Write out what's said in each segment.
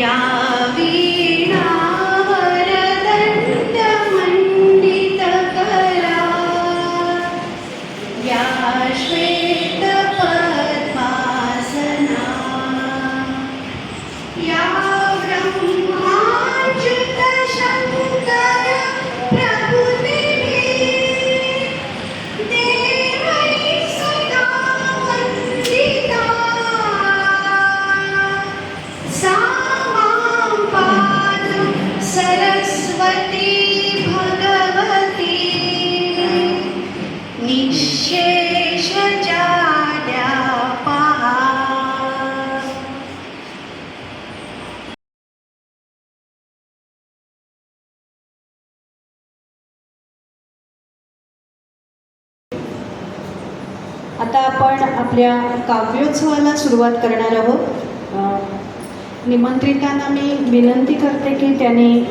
या वीणावरदण्डमण्डितकरा या श्वेतपद्मासना या ब्रह्माच्युतशङ्कर प्रभुदेवी देवै सदा वन्दिता सा मां पातु सरस्वती भगवती निःशेषजाड्यापहा। आता आपण आपल्या काव्योत्सवाला सुरुवात करणार आहोत। निमंत्रितांना मी विनंती करते की त्यांनी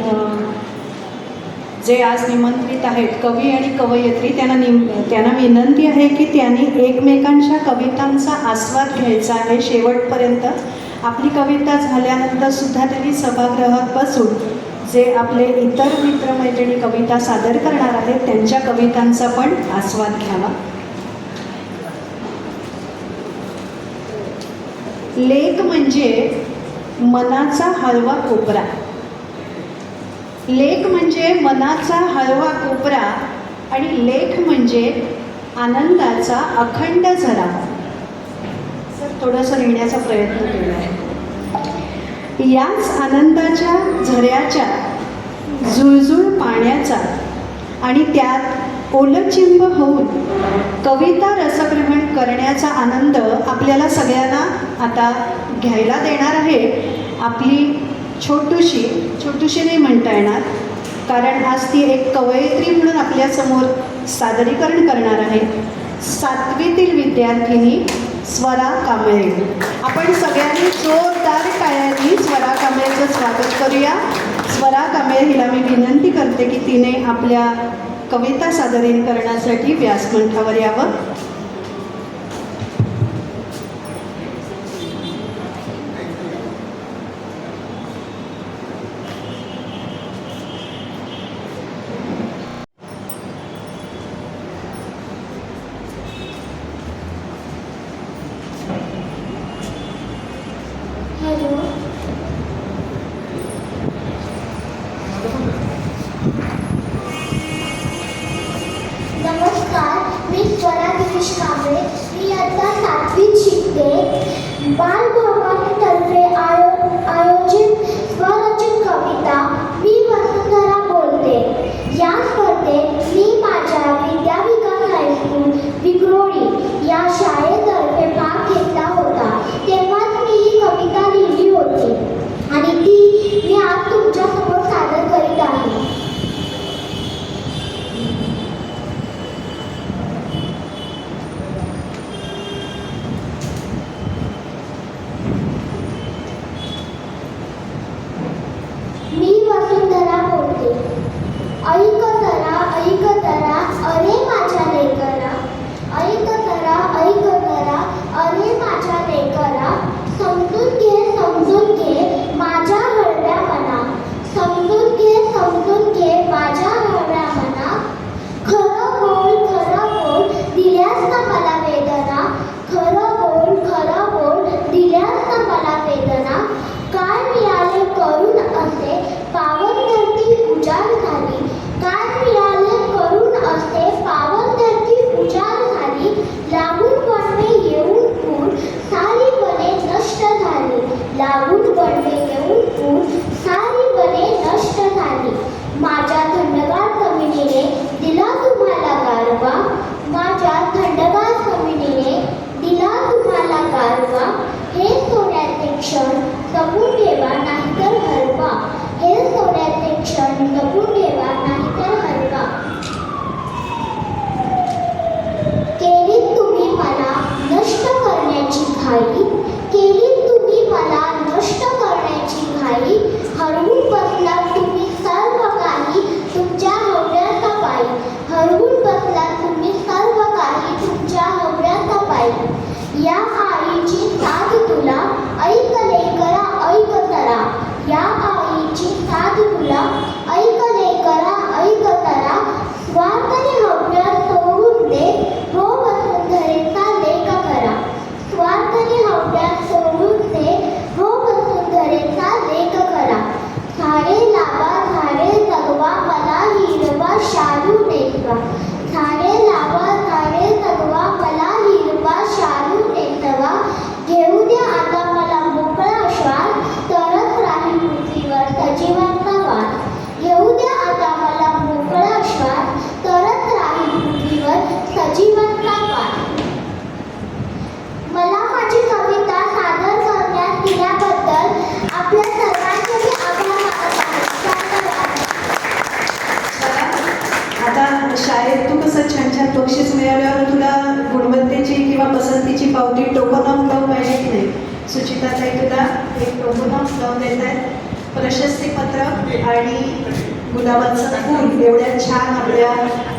जे आज निमंत्रित आहेत कवी आणि कवयित्री त्यांना विनंती आहे की त्यांनी एकमेकांच्या कवितांचा आस्वाद घ्यायचा आहे शेवटपर्यंत। आपली कविता झाल्यानंतर सुद्धा त्यांनी सभागृहात बसून जे आपले इतर मित्रमैत्रिणी कविता सादर करणार आहेत त्यांच्या कवितांचा पण आस्वाद घ्यावा। लेख म्हणजे मनाचा हळवा कोपरा। लेख म्हणजे मनाचा हळवा कोपरा आणि लेख म्हणजे आनंदाचा अखंड झरा। थोडंसं लिहिण्याचा प्रयत्न केला आहे। याच आनंदाच्या झऱ्याच्या जुळजुळ पाण्याचा आणि त्यात ओलचिंब होऊन कविता रसग्रहण करण्याचा आनंद आपल्याला सगळ्यांना आता घ्यायला देणार आहे आपली छोटूशी नाही म्हणता येणार, कारण आज ती एक कवयित्री म्हणून आपल्यासमोर सादरीकरण करणार आहे। 7वीतील विद्यार्थिनी स्वरा कांबळे। आपण सगळ्यांनी जोरदार टाळ्यांनी स्वरा कांबळेचं स्वागत करूया। स्वरा कांबळे हिला मी विनंती करते की तिने आपल्या कविता सादरीकरणासाठी व्यासमंचावर यावं। नमस्कार, मी स्वरा गिरीश कांबळे। मी आता 7वीत शिकते। बालभवनातर्फे आयोजित स्वरचित कविता मी वसुंधरा बोलते या स्पर्धेत मी माझ्या विद्याविकास हायस्कूल विक्रोळी या शाळेतर्फे भाग घेतला होता। तेव्हाच मी ही कविता लिहिली होती आणि ती मी आज तुमच्यासमोर सादर करीत आहे। मी वसुंधरा बोलते। ऐक जरा अरे माझ्या लेकरा, ऐक जरा अरे माझ्या लेकरा, समजून घे माझ्या हळव्या मना, समजून घे माझ्या हळव्या मना। खरं बोल दिल्यास ना मला वेदना, खरं बोल दिल्यास ना मला वेदना। काय मिळाले करून असे पावन धरती उजाड झाली, काय मिळाले करून असे पावन धरती उजाड झाली। लागून वणवे येऊन पूर सारी वने नष्ट झाली, लागून वणवे येऊन पूर सारी वने नष्ट झाली। माझ्या थंडगार जमिनीने दिला तुम्हाला गारवा, माझ्या थंडगार जमिनीने दिला तुम्हाला गारवा। हे सोन्याचे क्षण जपून ठेवा नाहीतर हरवा, हे सोन्याचे क्षण जपून ठेवा नाहीतर हरवा। केलीत तुम्ही मला नष्ट करण्याची घाई, केलीत तुम्ही मला नष्ट करण्याची घाई। हरवून बसलात तुम्ही सर्व काही तुमच्या हव्याचा पायी, हरवून बसलात तुम्ही सर्व काही तुमच्या हव्याचा पायी। या आईची साथ तुला ऐक लेकरा ऐक जरा, पावती टोकन ऑफ लव पाहिजे की नाही? सुचिताताई तुला एक टोकन ऑफ लव देत आहेत. प्रशस्तीपत्र आणि गुलाबाचं फूल एवढ्या छान आपल्या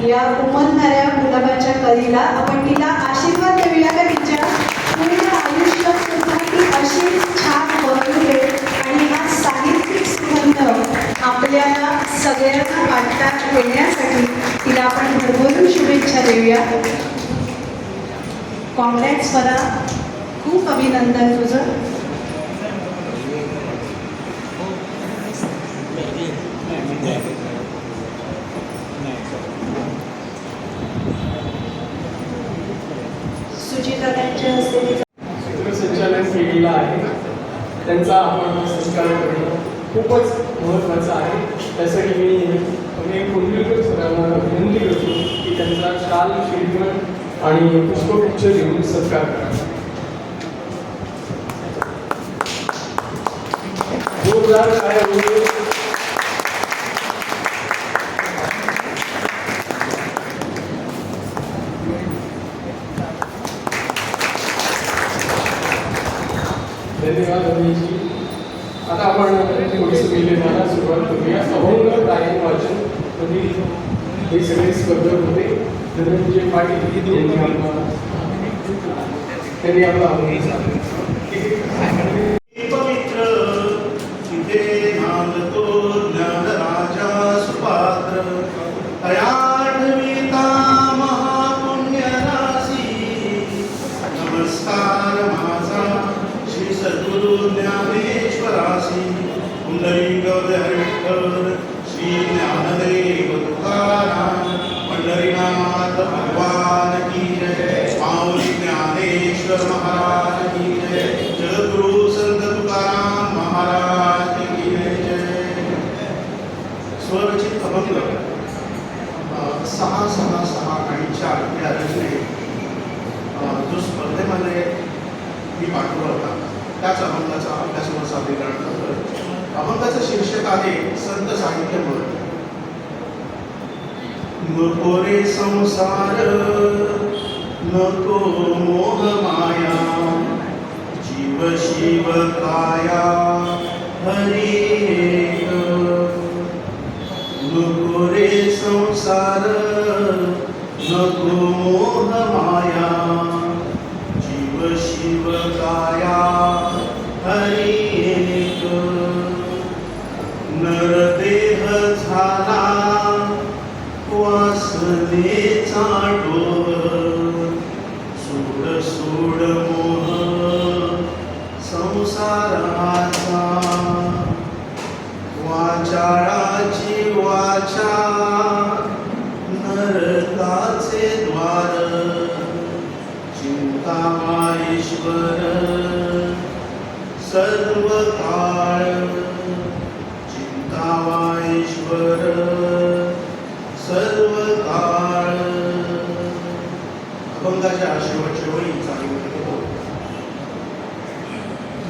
या उमलणाऱ्या गुलाबाच्या कलीला आपण तिला आशीर्वाद देऊया का? तिच्या पूर्ण आयुष्यात सुद्धा ती अशी छान बहरू दे आणि हा साहित्यिक सुगंध आपल्याला सगळ्यांना वाटता येण्यासाठी तिला आपण भरभरून शुभेच्छा देऊया. कॉंग्रॅट्स परा, खूप अभिनंदन तुझं. सुचिता त्यांच्या हस्ते सूत्रसंचालन केलेलं आहे. त्यांचा आपण संस्कार करणं खूपच महत्त्वाचं आहे. त्यासाठी मी कुंडलीकर सरांना विनंती करतो की त्यांचा शाल श्रीगण आणि पुष्पगुच्छ देऊन सत्कार करा. जोरदार काय होईल. धन्यवाद अभिजी. आता आपण थोडीशी विलेवाला सुरुवात करूया. अभंग गायन वाचन मध्ये हे सगळे स्पर्धक होते. धनंजय पाटील त्यांनी आपला अभंग सादर पवित्र तिथे नांदतो ज्ञानराजा सुपात्र तयाठविता महापुण्य राशी. नमस्कार माझा श्री सद्गुरु ज्ञानेश्वरासी. पुंडलिक विठ्ठल श्री ज्ञानदेव तुकाराम पंढरीनाथ भगवान की जय. माऊली ज्ञानेश्वर महाराज की जय. जगद्गुरु संत तुकाराम महाराज की जय. स्वरचित अभंग 6, 6, 6 आणि 4 या रचने जो स्पर्धेमध्ये मी पाठवला होता त्याच अभंगाचा आपल्यासमोर सादरीकरण करतोय. अभंगाचं शीर्षक आहे संत साहित्य मन. नको रे संसार नको मोह माया जीव शिव काया हरी एक. नको रे संसार नको मोह माया जीव शिव काया हरी एक. नरदेह झाला वासनेचा डोह सोड सोड मोह संसाराचा. वाचाळाची वाचा नरकाचे द्वार. चिंता ईश्वर सर्व काळ. चिंता ईश्वर सर्व काळ. अभंगाच्या शेवटच्या वेळी चालू होतो.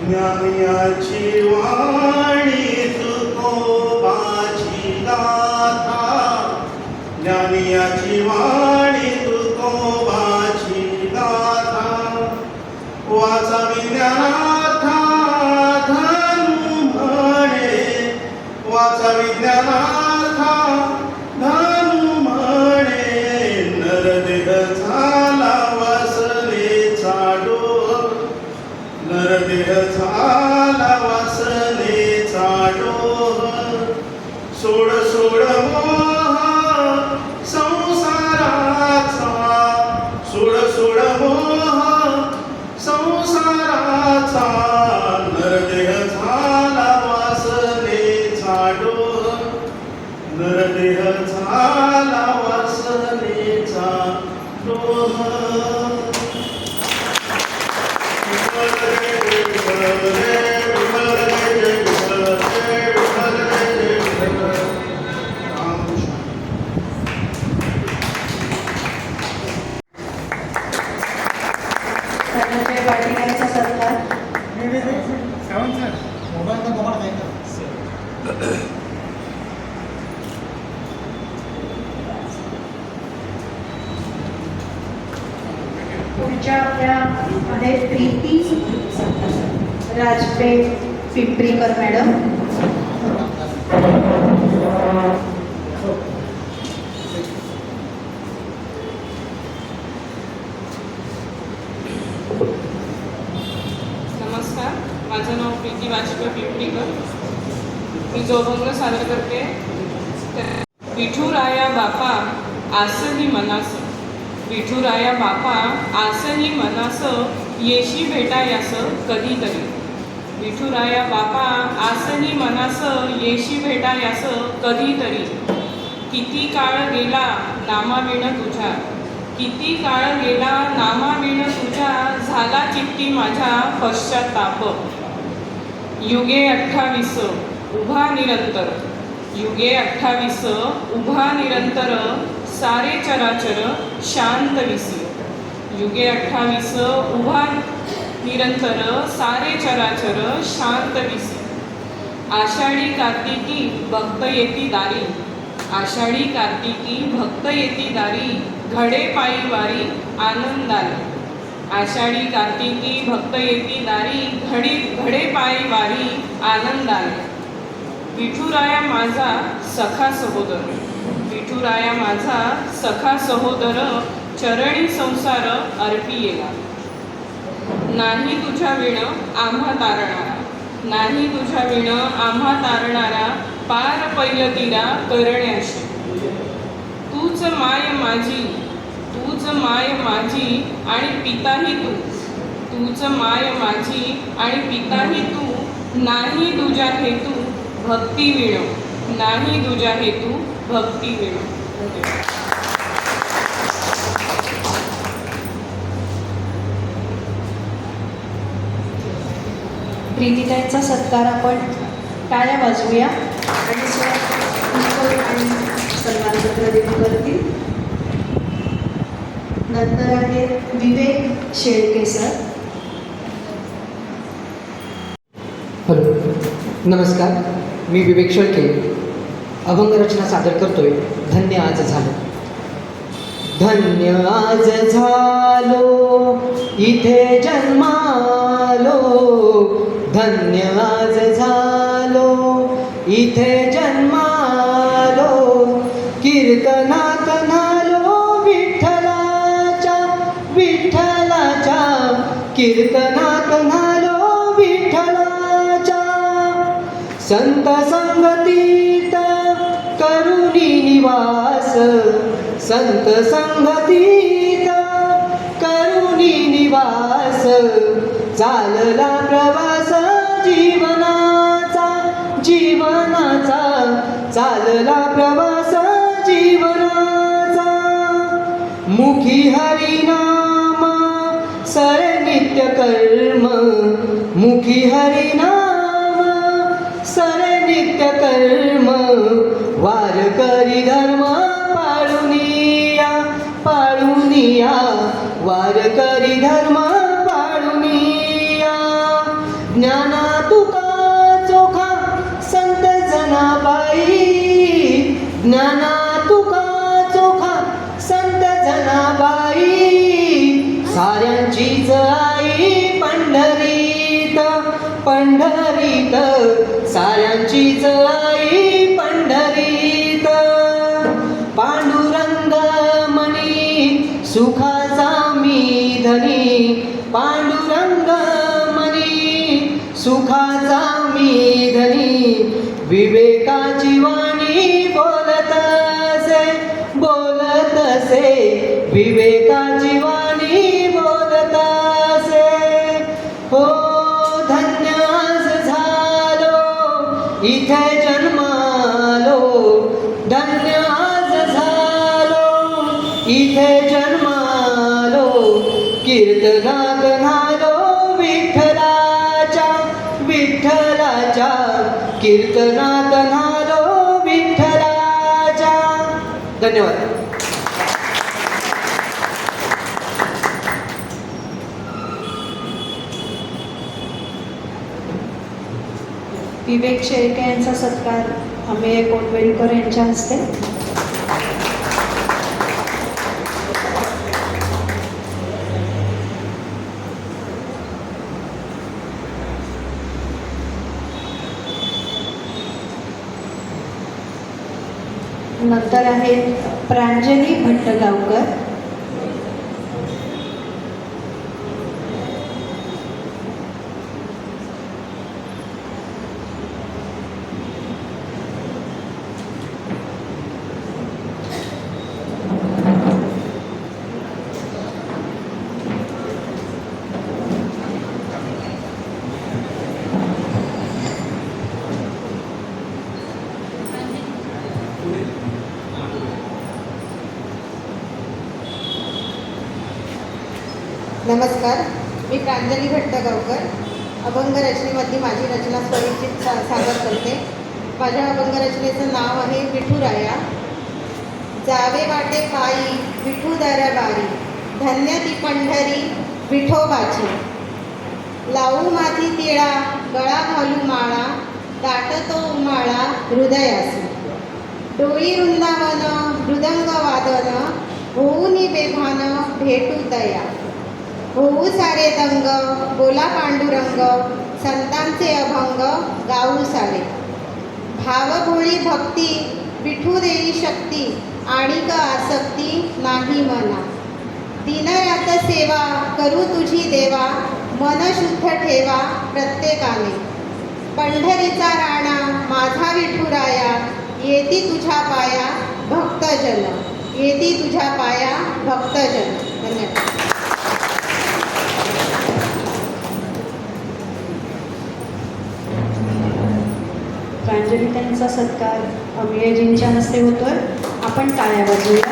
ज्ञानियाची वाणी तुकोबाची गाथा. ज्ञानियाची वाणी तुकोबाची गाथा. वाचावी ज्ञानार्था धनु म्हणे. वाचावी ज्ञानार्था धनु म्हणे. नरदेह झाला वासनेचा डोह. नरदेह झाला वासनेचा डोह. सोड सोड मोह संसाराचा. सोड सोड मोह संसाराचा. नरदेह झाला वासनेचा डोह. नरदेह झाला वासनेचा डोह. धनंजय पाटील यांचा सत्कार. पुढच्या पुढच्या आपल्या आहेत प्रीती राजपेठ पिंपरीकर मॅडम. नमस्कार, माझं नाव प्रीती वाजपेयी पिंपरीकर. मी जो अभंग सादर करते विठुराया बापा आसही मनास, विठुराया बापा आसही मनास, येशी भेटायास कधीतरी. विठुराया बापा आसही मनास, येशी भेटायास कधीतरी. किती काळ गेला नामाविण तुझ्या, किती काळ गेला नामाविण तुझ्या, झाला चित्ती माझ्या पश्चाताप. युगे 28 उभा निरंतर, युगे 28 उभा निरंतर, सारे चराचर शांत विसी. युगे 28 उभा निरंतर, सारे चराचर शांत विसी. आषाढी कार्तिकी भक्त येती दारी, आषाढी कार्तिकी भक्त येती दारी, घडे पायी वारी आनंदाने. आषाढी कार्तिकी भक्त येती दारी, घडे पायी वारी आनंदाने. विठुराया माझा सखा सहोदर, विठुराया माझा सखा सहोदर, चरणी संसार अर्पियेला. नाही तुझ्या विण आम्हा तारणारा, नाही तुझ्या विण आम्हा तारणारा, पार पैलतीरा करण्याशी. तूच माय माझी, तूच माय माझी आणि पिताही तू, तूच माय माझी आणि पिताही तू. नाही तुझ्या हेतू भक्ती विण, नाही तुझ्या हेतू भक्ती विण. प्रीतीताईंचा सत्कार आपण टाळ्या वाजवूया आणि आणि सन्मानपत्र देऊन करतील. नंतर आहे विवेक शेळके सर. हॅलो, नमस्कार. मी विवेक शेळके अभंग रचना सादर करतोय. धन्य आज झालो, धन्य आज झालो इथे जन्मालो, धन्य आज झालो इथे जन्मालो. कीर्तनात नालो विठ्ठलाच्या, विठ्ठलाच्या कीर्तनात नालो विठ्ठलाच्या. संत संगतीत करुणी निवास, संत संगतीत करुणी निवास. चालला प्रवास जीवनाचा, जीवनाचा चालला प्रवास जीवनाचा. मुखी हरिनाम सरे नित्य कर्म, मुखी हरिनाम सरे नित्य कर्म. वारकरी धर्म पाळुनिया, पाळुनिया वारकरी धर्म पाळुनिया. ज्ञाना तुका चोखा संत जनाबाई, ज्ञाना तुका चोखा संत जनाबाई. साऱ्यांचीच आई पंढरीत, पंढरीत साऱ्यांचीच आई पंढरीत. पांडुरंग मणी सुखाचा मी धनी, पांडुरंग मणी सुखाचा मी धनी. विवेकाची वाणी बोलत असे, बोलत असे विवेकाची वाणी बोलत असे. हो धन्य आज झालो इथे जन्मालो, धन्य आज झालो इथे जन्मालो. कीर्तनात नालो विठ्ठलाच्या, विठ्ठलाच्या कीर्तनात नालो विठ्ठलाच्या. धन्यवाद. विवेक शेळके यांचा सत्कार अमेय कोटवेलकर यांच्या हस्ते. नंतर आहेत प्रांजली भट्टगावकर, नमस्कार, मी प्रांजली भट्टगावकर अभंग रचनेमध्ये माझी रचना स्वरिचित सादर करते. माझ्या अभंग रचनेचं नाव आहे विठुराया. जावे वाटे पायी विठुदारा बारी, धन्य ती पंढरी विठोबाची. लावू माथी तिळा गळा घालू माळा, दाटतो उमाळा हृदयासी. डोळी वृंदावन मृदंग वादन, होऊनी बेभान भेटू दया. होऊ सारे दंग बोला पांडुरंग, संतांचे अभंग गाऊ सारे. भावभोळी भक्ती विठू देई शक्ती, आणिक आसक्ती नाही मना. दिनरात सेवा करू तुझी देवा, मन शुद्ध ठेवा प्रत्येकाने. पंढरीचा राणा माझा विठुराया, येती तुझ्या पाया भक्तजन. येती तुझ्या पाया भक्तजन. धन्यवाद. प्रांजली त्यांचा सत्कार अमेयजींच्या हस्ते होतोय. आपण टाळ्या वाजवूया.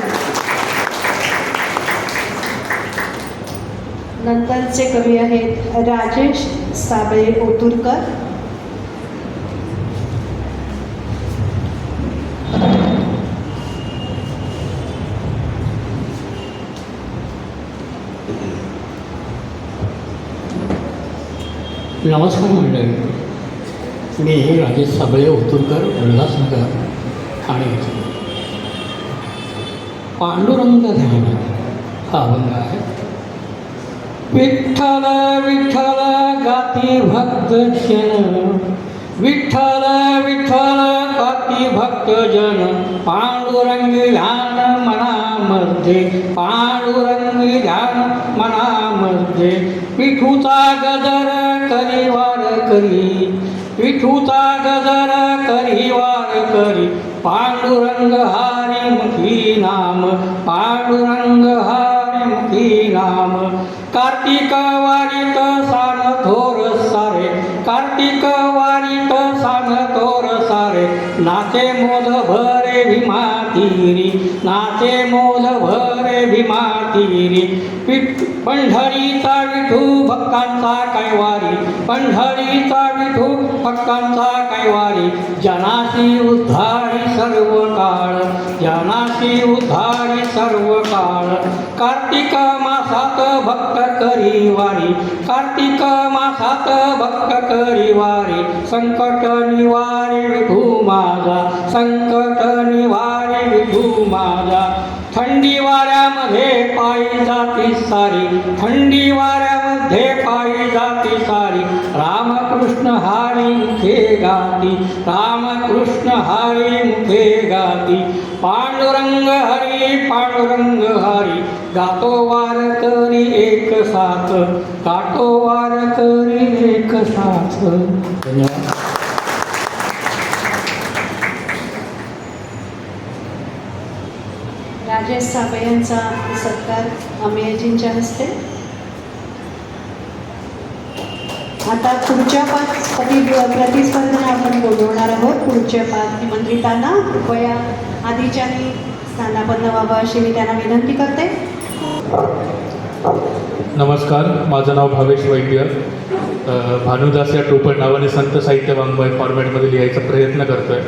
नंतरचे कवी आहेत राजेश साबळे ओतुरकर, नमस्कार मंडळी, मी राजेश साबळे ओतुरकर, उल्हासनगर, ठाणे येथे. पांडुरंग ध्यान हा अभंग आहे. विठ्ठल विठ्ठल गाती भक्तजन, विठ्ठल विठ्ठल गाती भक्तजन. पांडुरंग ध्यान मनामध्ये, पांडुरंग ध्यान मनामध्ये. विठूचा गजर करी वार करी, विठूचा गजर करी वार करी. पांडुरंग हारी मुखी नाम, पांडुरंग हारी मुखी नाम. कार्तिक वारीत सान थोर सारे, कार्तिक वारीत सान थोर सारे. नाचे मोद भरे भीमा तीरी, नाचे मोद भरे भीमा तीरी. पंढरीचा विठू भक्तांचा कैवारी, पंढरीचा विठू भक्तांचा कैवारी. जनासी उद्धारी सर्व काळ, जनासी उद्धारी सर्व काळ. कार्तिक मासात भक्त करी वारी, कार्तिक मासात भक्त करी वारी. संकट निवारी विठू माझा, संकट निवारी विठू माझा. थंडी वाऱ्यामध्ये पायी जाती सारी, थंडी वाऱ्यामध्ये पायी जाती सारी. रामकृष्ण हारी मुखे गाती, रामकृष्ण हारी मुखे गाती. पांडुरंग हरी, पांडुरंग हरी. गातो वार करी एक साथ, गातो वार करी एक साथ. धन्यवाद. राजेश साबळे यांचा सत्कार अमेयजींच्या हस्ते. आता पुढच्या 5 प्रतिस्पर्ध्यांना आपण बोलवणार आहोत. पुढच्या 5 निमंत्रितांना कृपया आधीच्यानी स्थानापन्न व्हावं अशी मी त्यांना विनंती करते. नमस्कार, माझं नाव भावेश वैद्य. भानुदास या टोपण नावाने संत साहित्य वाङ्मय फॉर्मॅटमध्ये लिहायचा प्रयत्न करतो आहे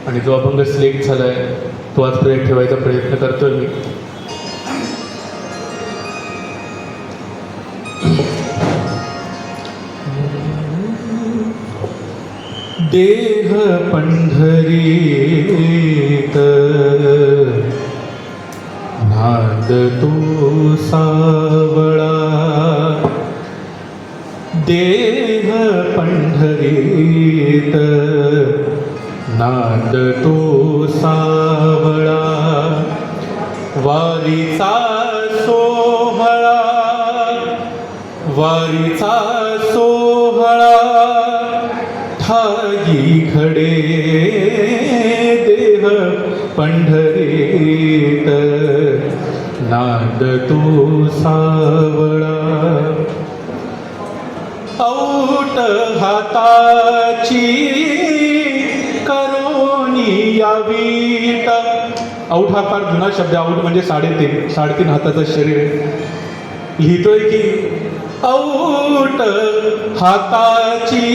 आणि जो अभंग सिलेक्ट झाला आहे तो आजपर्यंत ठेवायचा प्रयत्न करतो आहे मी. देह पंढरीत नाद तो सावळा, देह पंढरीत नाद तो सावळा वारीचा सोहळा वारीचा सोहळा ठाई खडे देह पंढरीत नाद तो सावळा औट हाताची करोनी यावीत. औट हा फार जुना शब्द. औट म्हणजे साडेतीन हाताचं शरीर. लिहितोय की औट हाताची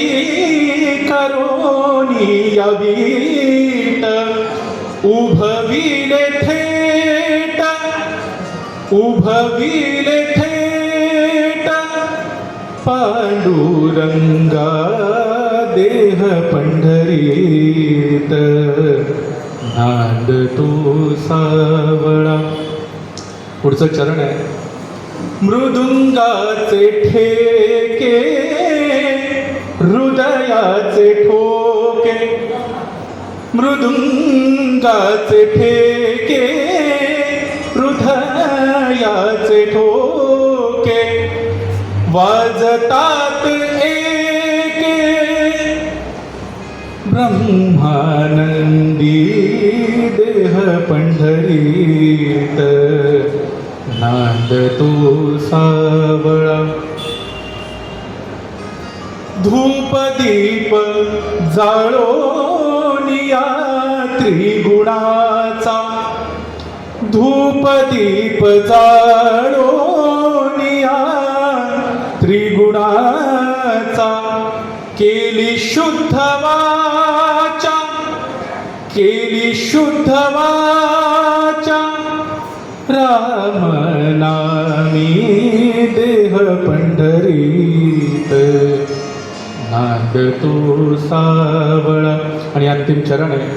करोनी यावीत उभविले थेट पांडुरंगा देह पंढरीत नाद तो सावळा. पुढचं चरण आहे. मृदुंगाचे ठेके हृदयाचे ठोके मृदुंगाचे ठेके हृदयाचे ठोके वाजतात एके ब्रह्मानंदी देह पंढरीत नाद तो सावळा. धूपदीप जाळोनिया त्रिगुणाचा धूपदीप जाळोनिया त्रिगुणाचा केली शुद्ध वाचा राम नामी देह पंढरीत नाद तो सावळा. आणि अंतिम चरण आहे.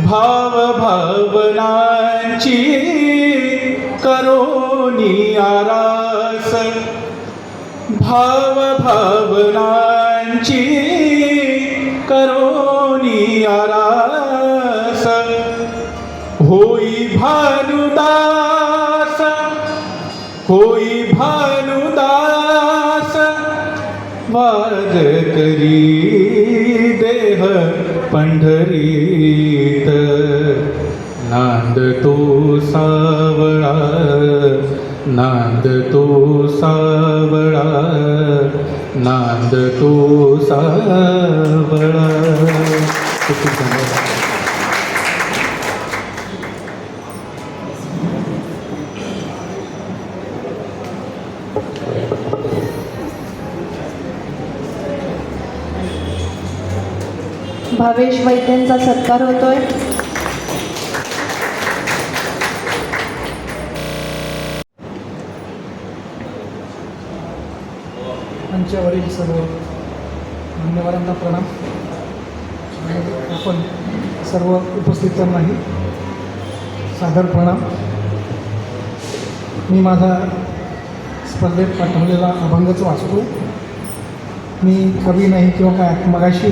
भाव भावनांची करोनी आरास भाव भावनांची करोनी आरास होई भानुदास वाद करी देह पंढरीत नाद तो सावळा नाद तो सावळा नाद तो सावळा. खूप धन्यवाद. भावेश वैद्यांचा सत्कार होतोय. मंचावरील सर्व मान्यवरांना प्रणाम. आपण सर्व उपस्थितांनाही सादर प्रणाम. मी माझा स्पर्धेत पाठवलेला अभंगच वाचतो. मी कवी नाही किंवा काय. मगाशी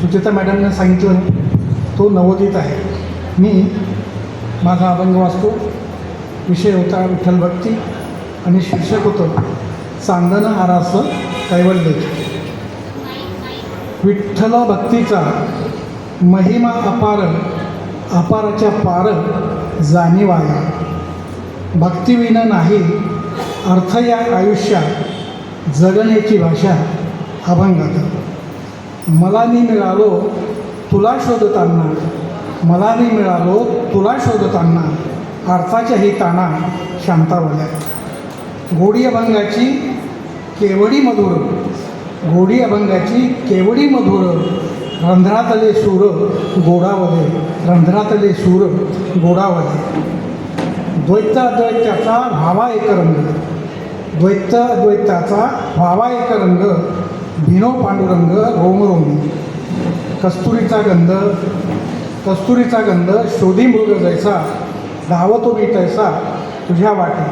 सुचेता मॅडमने सांगितलं तो नवोदित आहे. मी माझा अभंग वाचतो. विषय होता विठ्ठल भक्ती आणि शीर्षक होतं चांदन आरास कैवल्य. विठ्ठल भक्तीचा महिमा अपार अपाराच्या पार जाणीवाया. भक्तिविना नाही अर्थ या आयुष्यात जगण्याची भाषा अभंगात. मला मी मिळालो तुला शोधताना अर्थाच्याही ताना शांतावल्या. गोडी अभंगाची केवडी मधुर रंध्रातले सूर गोडावले. द्वैताचा भावा एक रंग भिनो पांडुरंग रोमरोमी. कस्तुरीचा गंध शोधी मृग जैसा धावतो मी तैसा तुझ्या वाटे.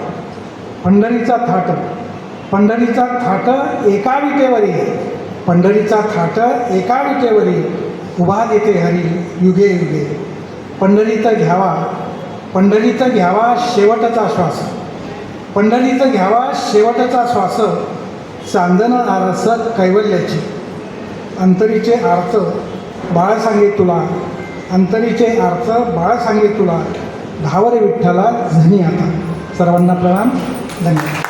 पंढरीचा थाट एका विटेवरी पंढरीचा थाट एका विटेवरी उभा देते हरी युगे युगे. पंढरीत घ्यावा शेवटचा श्वास, पंढरीत घ्यावा शेवटचा श्वास, चांदन आरस कैवल्याची. अंतरीचे अर्थ बाळ सांगे तुला, अंतरीचे अर्थ बाळ सांगे तुला, धावर विठ्ठला धनी आता. सर्वांना प्रणाम. धन्यवाद.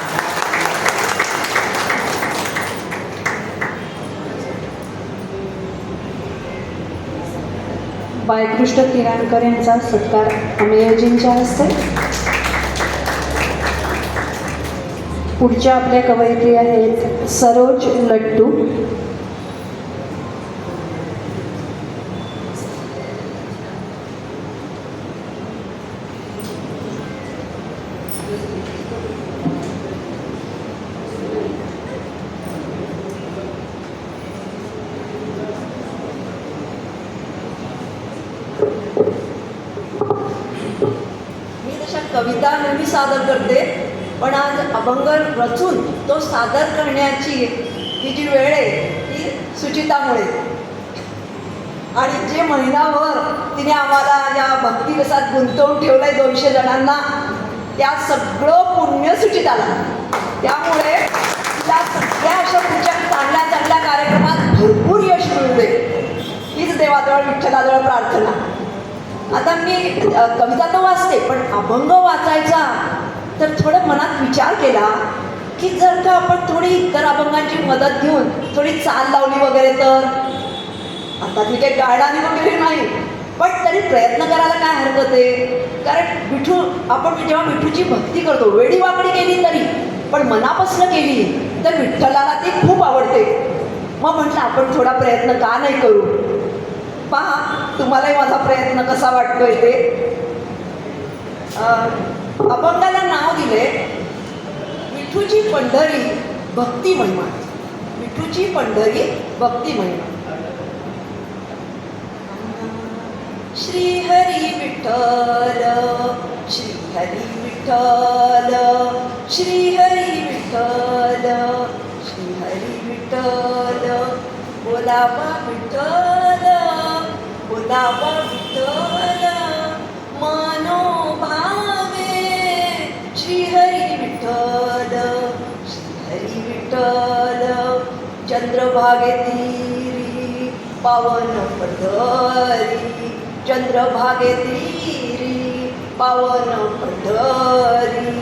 बाळकृष्ण किराणकर यांचा सत्कार अमेयजींच्या हस्ते. पुढच्या आपल्या कवयित्री आहेत सरोज लट्टू. मी तशा कविता नेहमी सादर करते, पण आज अभंग रचून तो सादर करण्याची ही जी वेळ आहे ती सुचितामुळे. आणि जे महिनाभर तिने आम्हाला या भक्तिरसात गुंतवून ठेवलं आहे 200 जणांना, त्या सगळं पुण्य सुचिताला. त्यामुळे त्या सगळ्या अशा पुढच्या चांगल्या चांगल्या कार्यक्रमात भरपूर यश मिळू दे, हीच देवाजवळ विठ्ठलाजवळ प्रार्थना. आता मी कविता तर वाचते, पण अभंग वाचायचा तर थोडं मनात विचार केला की जर का आपण थोडी इतर अभंगांची मदत घेऊन थोडी चाल लावली वगैरे तर. आता मी काही गाडाने वगैरे नाही, पण तरी प्रयत्न करायला काय हरकत आहे. कारण आपण जेव्हा विठूची भक्ती करतो, वेडी वाकडी केली तरी पण मनापासून केली तर विठ्ठलाला ती खूप आवडते. मग म्हटलं आपण थोडा प्रयत्न का नाही करू. पहा तुम्हालाही माझा प्रयत्न कसा वाटतोय ते. अभंगाला नाव दिले विठूची पंढरी भक्ती महिमा. विठूची पंढरी भक्ती महिमा. श्री हरी विठ्ठल, श्री हरी विठ्ठल, श्री हरी विठ्ठल, श्री हरी विठ्ठल. बोलावा विठ्ठल, बोलावा विठ्ठल, मनोभावे. श्री हरी विठ्ठल, श्री हरी विठ्ठल. चंद्रभागे तीरी पावन पंढरी, चंद्रभागे तीरी पावन पंढरी.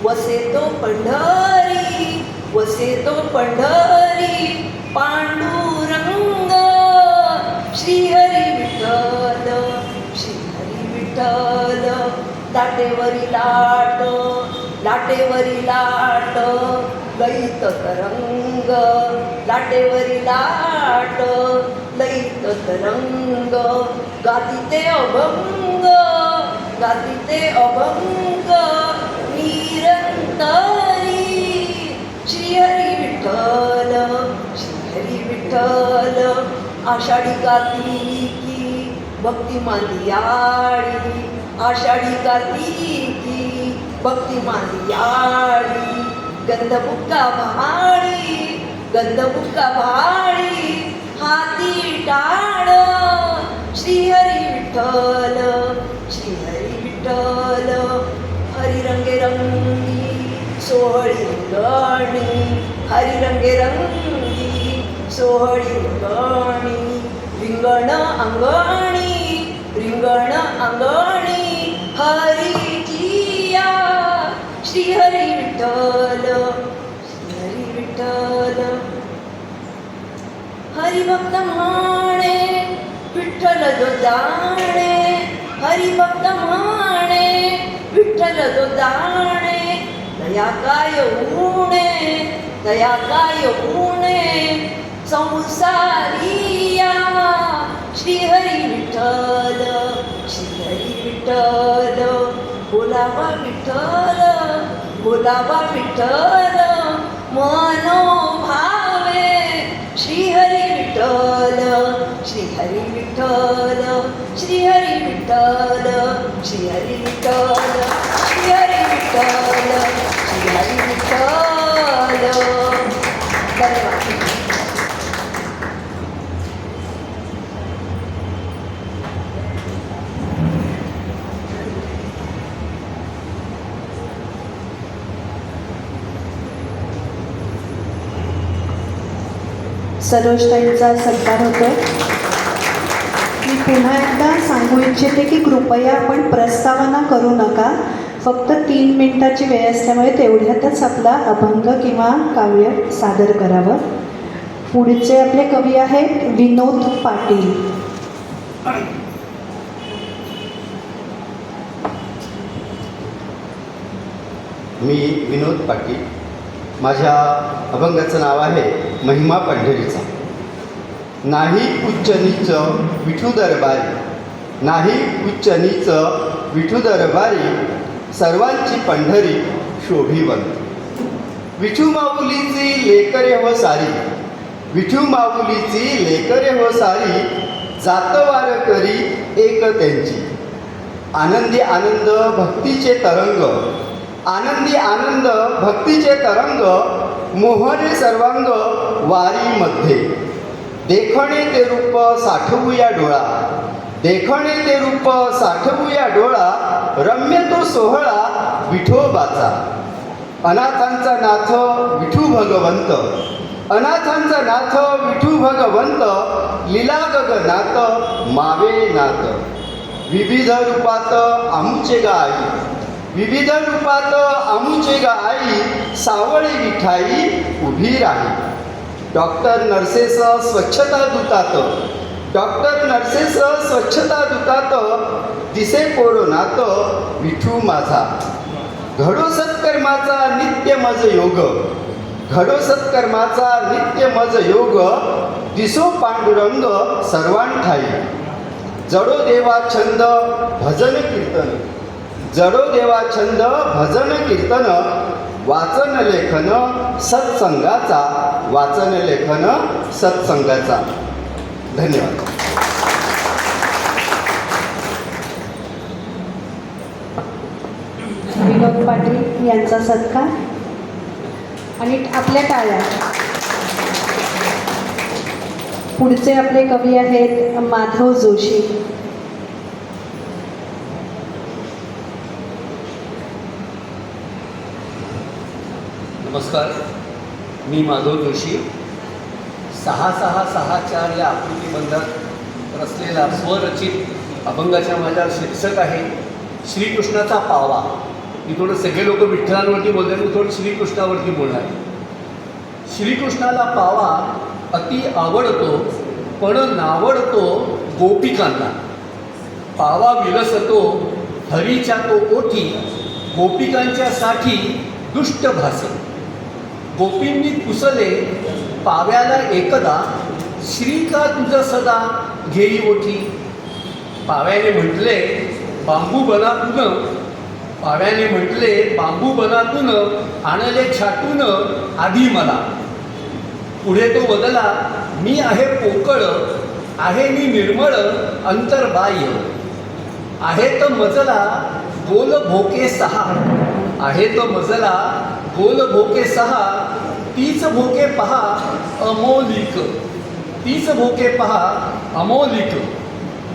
वसे तो पंढरी, वसे तो पंढरी, पांडुरंग. श्री हरी विठ्ठल, श्री हरी विठ्ठल. लाटेवरी लाट, लाटेवरी लाट, लईत तरंग. लाटेवरी लाट, लईत तरंग. गातिते अभंग, गातिते अभंग निरंतरी. श्री हरी विठ्ठल, श्री हरी विठ्ठल. आषाढी कार्तिकी भक्ती मांदियाळी, आषाढी कार्तिकी भक्ती मांदियाळी. गंधबुक्का भाळी, गंधबुक्का भाळी, हाती टाळ. श्री हरी विठ्ठल, श्री हरी विठ्ठल. हरी रंगे रंगी सोहळी रिंगणी, हरी रंगे रंगी सोहळी रिंगणी. रिंगण अंगणी, रिंगण अंगणी हरीची या. श्री हरी विठ्ठल, श्री हरी विठ्ठल. हरिभक्त म्हणे विठ्ठल जो जाणे, हरिभक्त म्हणे विठ्ठल जो जाणे. दया काय उणे, दया काय उणे संसारिया. श्री हरी विठ्ठल, श्री हरी विठ्ठल. बोलावा विठ्ठल, बोलावा विठ्ठल, मनोभावे. श्री हरी विठ्ठल, श्री हरी विठ्ठल, श्री हरी विठ्ठल, श्री हरी विठ्ठल, श्री हरी विठ्ठल, श्री हरी विठ्ठल. धन्यवाद. सरोजताईंचा सत्कार होतो. मी पुन्हा एकदा सांगू इच्छिते की कृपया आपण प्रस्तावना करू नका. फक्त 3 मिनिटाची वेळ असल्यामुळे तेवढ्यातच आपला अभंग किंवा काव्य सादर करावं. पुढचे आपले कवी आहेत विनोद पाटील. मी विनोद पाटील. माझ्या अभंगाचं नाव आहे महिमा पंढरीचा. नाही उच्च नीच विठू दरबारी, नाही उच्च नीच विठू दरबारी, सर्वांची पंढरी शोभिवंत. विठू माऊलीची लेकरे हो सारी, विठू माऊलीची लेकरे हो सारी, जातवार करी एक त्यांची. आनंदी आनंद भक्तीचे तरंग, आनंदी आनंद भक्तीचे तरंग, मोहने सर्वांग वारीमध्ये. देखणे ते रूप साठवूया डोळा, देखणे ते रूप साठवूया डोळा, रम्य तो सोहळा विठोबाचा. अनाथांचा नाथ विठू भगवंत, अनाथांचा नाथ विठू भगवंत, लीला गगनाथ मावे नाथ. विविध रूपात आमुचे गा आई, विविध रूपात आमुचे गा आई, सावळी विठाई उभी राही. डॉक्टर नर्सेस स्वच्छता दूतात, डॉक्टर नर्सेस स्वच्छता दूतात, दिसे कोरोनात विठू माझा. घडो सत्कर्माचा नित्य मज योग, घडो सत्कर्माचा नित्य मज योग, दिसो पांडुरंग सर्वांठाई. जडो देवा छंद भजन कीर्तन, जडो देवा छंद भजन कीर्तन, वाचन लेखन सत्संगाचा, वाचन लेखन सत्संगाचा. धन्यवाद. विनोद पाटील यांचा सत्कार आणि आपल्या टाळ्या. पुढचे आपले कवी आहेत माधव जोशी. नमस्कार, मी माधव जोशी. 6664 या आकृतीबंधात रचलेला स्वरचित अभंगाच्या माझ्या शीर्षक आहे श्रीकृष्णाचा पावा. मी थोडं सगळे लोक विठ्ठलांवरती बोलले, मी थोडं श्रीकृष्णावरती बोलणार आहे. श्रीकृष्णाला पावा अति आवडतो, पण नावडतो गोपिकांना. पावा विलसतो हरीच्या तो ओठी, गोपिकांच्या साठी दुष्ट भासे. गोपींनी पुसले पाव्याला एकदा, श्री का तुझं सदा घेई ओठी. पाव्याने म्हटले बांबू बनातून, पाव्याने म्हटले बांबू बनातून, आणले छाटून आधी मला. पुढे तो बदला मी आहे पोकळ, आहे मी निर्मळ अंतर्बाह्य. आहे तर मजला गोल भोके 6, आहे तर मजला गोल भोके 6, तीच भोके पहा अमोलिक, तीच भोके पहा अमोलिक.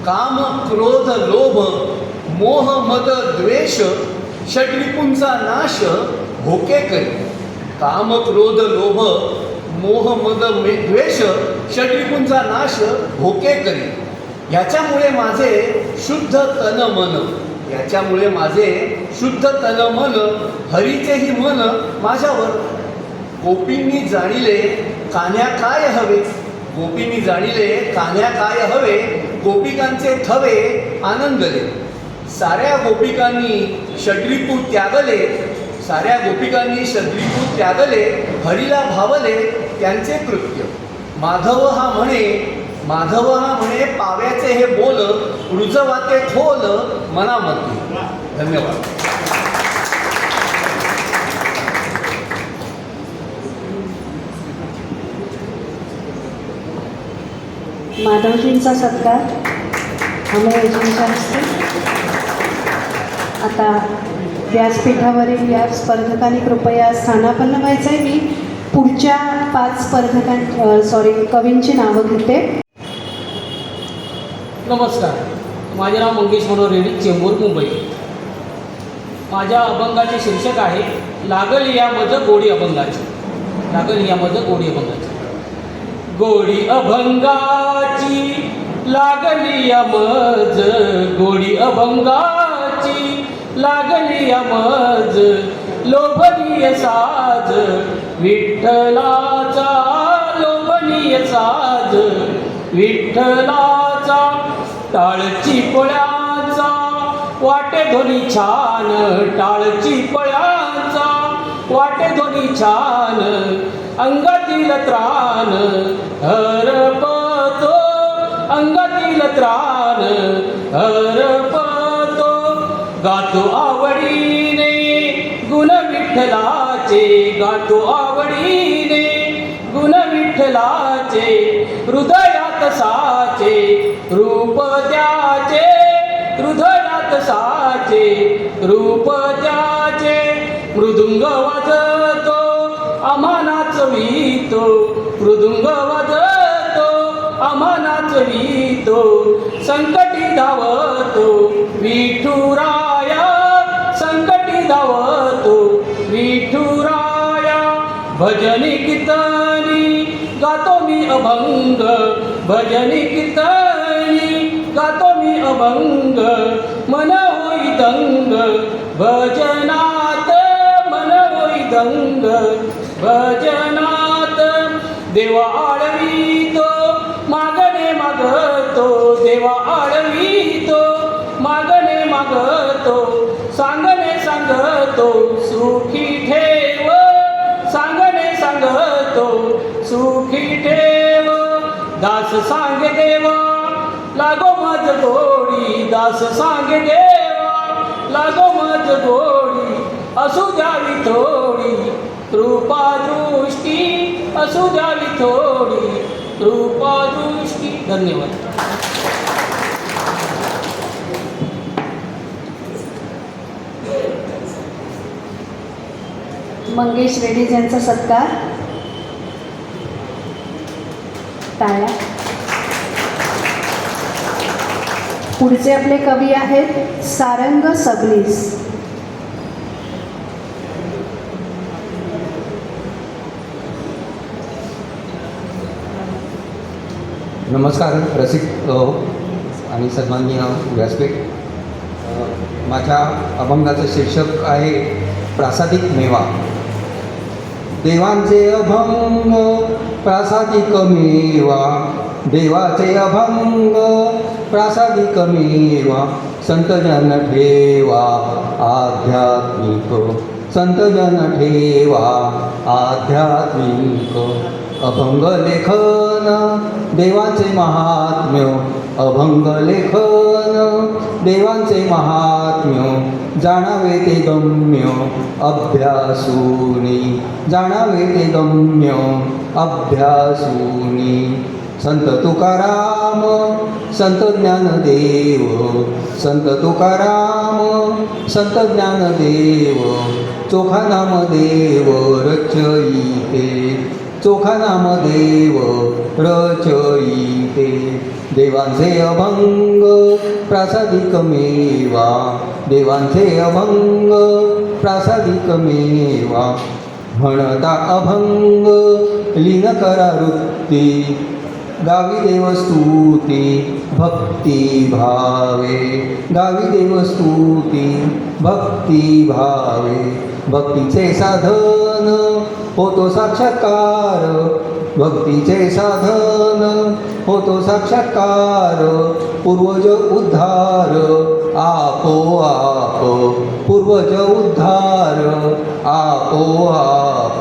काम क्रोध लोभ मोह मद द्वेष, षड्रिपूंचा नाश भोके करी. काम क्रोध लोभ मोह मद द्वेष, षड्रिपूंचा नाश भोके करी. ह्याच्यामुळे माझे शुद्ध तन मन, याच्यामुळे माझे शुद्ध तन मन, हरीचेही मन माझ्यावर. गोपींनी जाणिले कान्या काय हवे, गोपींनी जाणिले कान्या काय हवे, गोपिकांचे थवे आनंदले. साऱ्या गोपिकांनी षड्रिपू त्यागले, साऱ्या गोपिकांनी षड्रिपू त्यागले, हरीला भावले त्यांचे कृत्य. माधव हा म्हणे, माधव हा म्हणे पाव्याचे हे बोल, रुजवाते खोल मनामध्ये. धन्यवाद. माधवजींचा सत्कार अमोलजींच्या हस्ते. आता व्यासपीठावरील या स्पर्धकांनी कृपया स्थानापन्न व्हायचं आहे. मी पुढच्या 5 कवींची नावं घेते. नमस्कार, माझे नाव मंगेश मनोहर रेड्डी, चेंबूर, मुंबई. माझ्या अभंगाचे शीर्षक आहे लागल या मज गोडी अभंगाची, लागल या मज गोडी अभंगाची. गोडी अभंगाची लागली मज, गोडी अभंगाची लागली मज, लोभनीय साज विठ्ठलाचा, लोभनीय साज विठ्ठलाचा, टाळची पळ्याचा वाटे धोनी छान, टाळची पळ्याचा वाटे धोनी छान, अंगातील त्राण हरपतो, अंगातील त्राण हरपतो, गातो आवडीने गुण विठ्ठलाचे, गातो आवडीने गुण विठ्ठलाचे, हृदयात साचे रूप त्याचे, हृदयात साचे रूप त्याचे, मृदुंग वाजतो आम्हा नाचवितो, मृदुंग वाजतो आम्हा नाचवितो, संकटी धावतो विठुराया, संकटी धावतो विठुराया, भजनी कीर्तनी गातो मी अभंग, भजनी कीर्तनी गातो मी अभंग, मन होई दंग भजनात, मन होई दंग भजनात, देवा आळवितो मागणे मागतो, देवा आळवितो मागणे मागतो, सांगणे सांगतो सुखी ठेव, सांगणे सांगतो सुखी ठेव, दास सांगे देवा लागो मज गोडी, दास सांगे देवा लागो मज गोडी, असू द्यावी थोडी कृपा दृष्टी, असू द्यावी थोडी कृपा दृष्टी. धन्यवाद. मंगेश रेड्डी यांचा सत्कार. टाळ्या. पुढचे आपले कवी आहेत सारंग सबनीस. नमस्कार रसिक आणि सन्माननीय व्यासपीठ. माझ्या अभंगाचं शीर्षक आहे प्रासादिक मेवा. देवांचे अभंग प्रासादिक मेवा, देवाचे अभंग प्रासादिक मेवा, संतजन ठेवा आध्यात्मिक, संतजन ठेवा आध्यात्मिक. अभंग लेखन देवाचे महात्म्य, अभंग लेखन देवांचे महात्म्य, जाणावे ते गम्य अभ्यासूनी, जाणावे ते गम्य अभ्यासूनी. संत तुकाराम संत ज्ञानदेव, संत तुकाराम संत ज्ञानदेव, चोखा नामदेव रचयिते, चोखा नामदेव रचयिते. देवांचे अभंग प्रासादिक मेवा, देवांचे अभंग प्रासादिक मेवा. म्हणता अभंग लीन करा वृत्ती, गावी देवस्तुती भक्ती भावे, गावी देवस्तुती भक्ती भावे. भक्तीचे साधन होतो साक्षात्कार, भक्तीचे साधन होतो साक्षात्कार. पूर्वज उद्धार आपोआप, पूर्वज उद्धार आपोआप.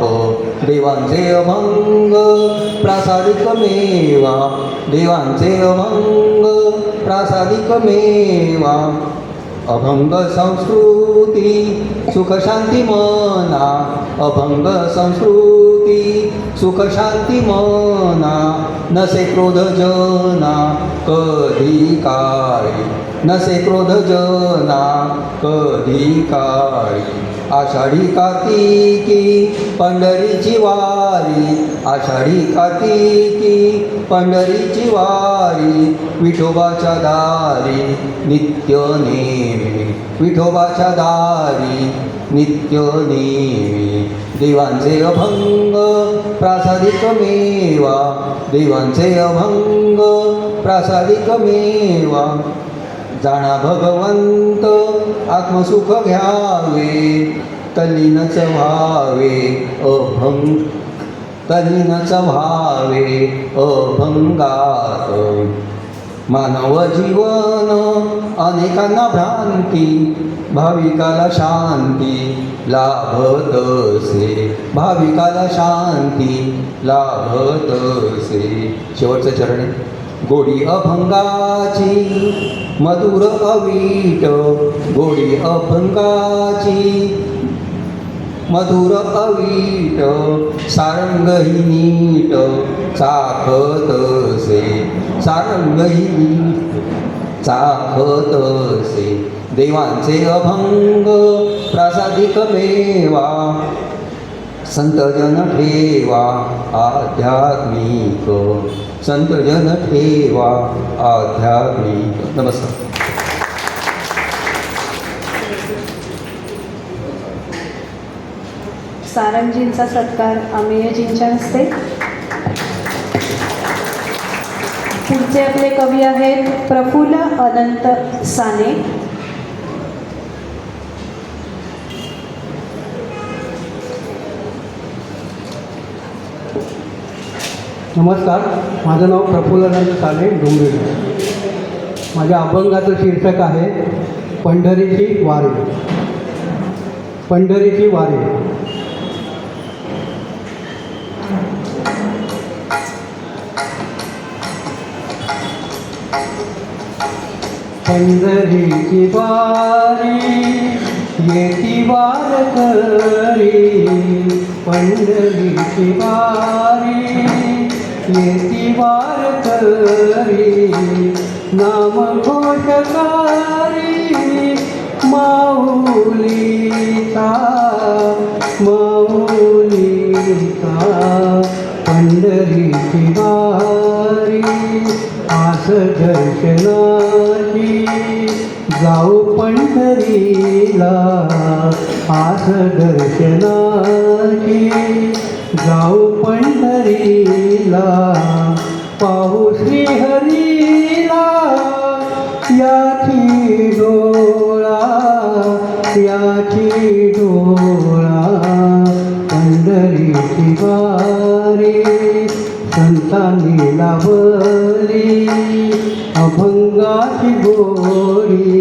देवांचे अभंग प्रासादिक मेवा, देवांचे अभंग प्रासादिक मेवा. अभंग संस्कृती सुख शांती मना, अभंग संस्कृती सुख शांती मना. नसे क्रोध जना कधी काळी, नसे क्रोध जना कधी काळी. आषाढी कार्तिकी पंढरीची वारी, आषाढी कार्तिकी पंढरीची वारी. विठोबाच्या दारी नित्य नेमी, विठोबाच्या दारी नित्य नेमी देवांचे अभंग प्रासादिक मेवा देवांचे अभंग प्रासादिक मेवा जाणा भगवंत आत्मसुख घ्यावे तल्लीनच व्हावे अभंग तल्लीनच व्हावे अभंगात मानव जीवन अनेकांना भ्रांती भाविकाला शांती लाभतसे भाविकाला शांती लाभतसे शेवटचं चरण आहे. गोडी अभंगाची मधुर अवीट गोडी अभंगाची मधुर अवीट सारंगही नीट चाखतसे सारंगही नीट चाखतसे देवांचे अभंग प्रासादिक मेवा संतजन ठेवा आध्यात्मिक संतजन ठेवा आध्यात्मिक. नमस्कार. सारंगजींचा सत्कार अमेयजींच्या हस्ते. पुढचे आपले कवी आहेत प्रफुल्ल अनंत साने. नमस्कार, माझं नाव प्रफुल्ल अनंत साने डोंबिवली. माझ्या अभंगाचं शीर्षक आहे पंढरीची वारी. पंढरीची वारी. पंढरीची वारी येती वारकरी पंढरीची वारी येती वारकरी नाम घोषकारी माऊलीचा माऊलीचा पंढरीची वारी आस दर्शनाची जाऊ पंढरीला आस दर्शनाची जाऊ पंढरीला पाहू श्रीहरीला याची डोळा पंढरीची वारी संतांनी लावली अभंगाची गोडी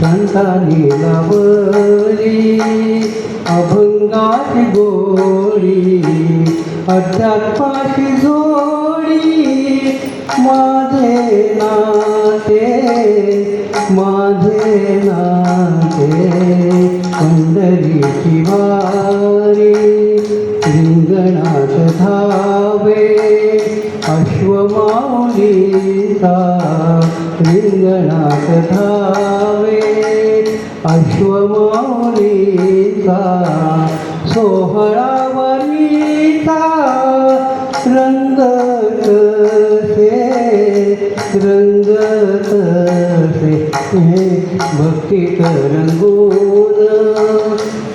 संतांनी लावली अभंगाची गोडी अध्यात्माची जोडी माझे नाते पंढरीची वारी रिंगणात धावे अश्वमाऊलीचा रिंगणात धावे अश्वमाऊलीचा सोहळावरीचा रंगत से भक्तीत रंगून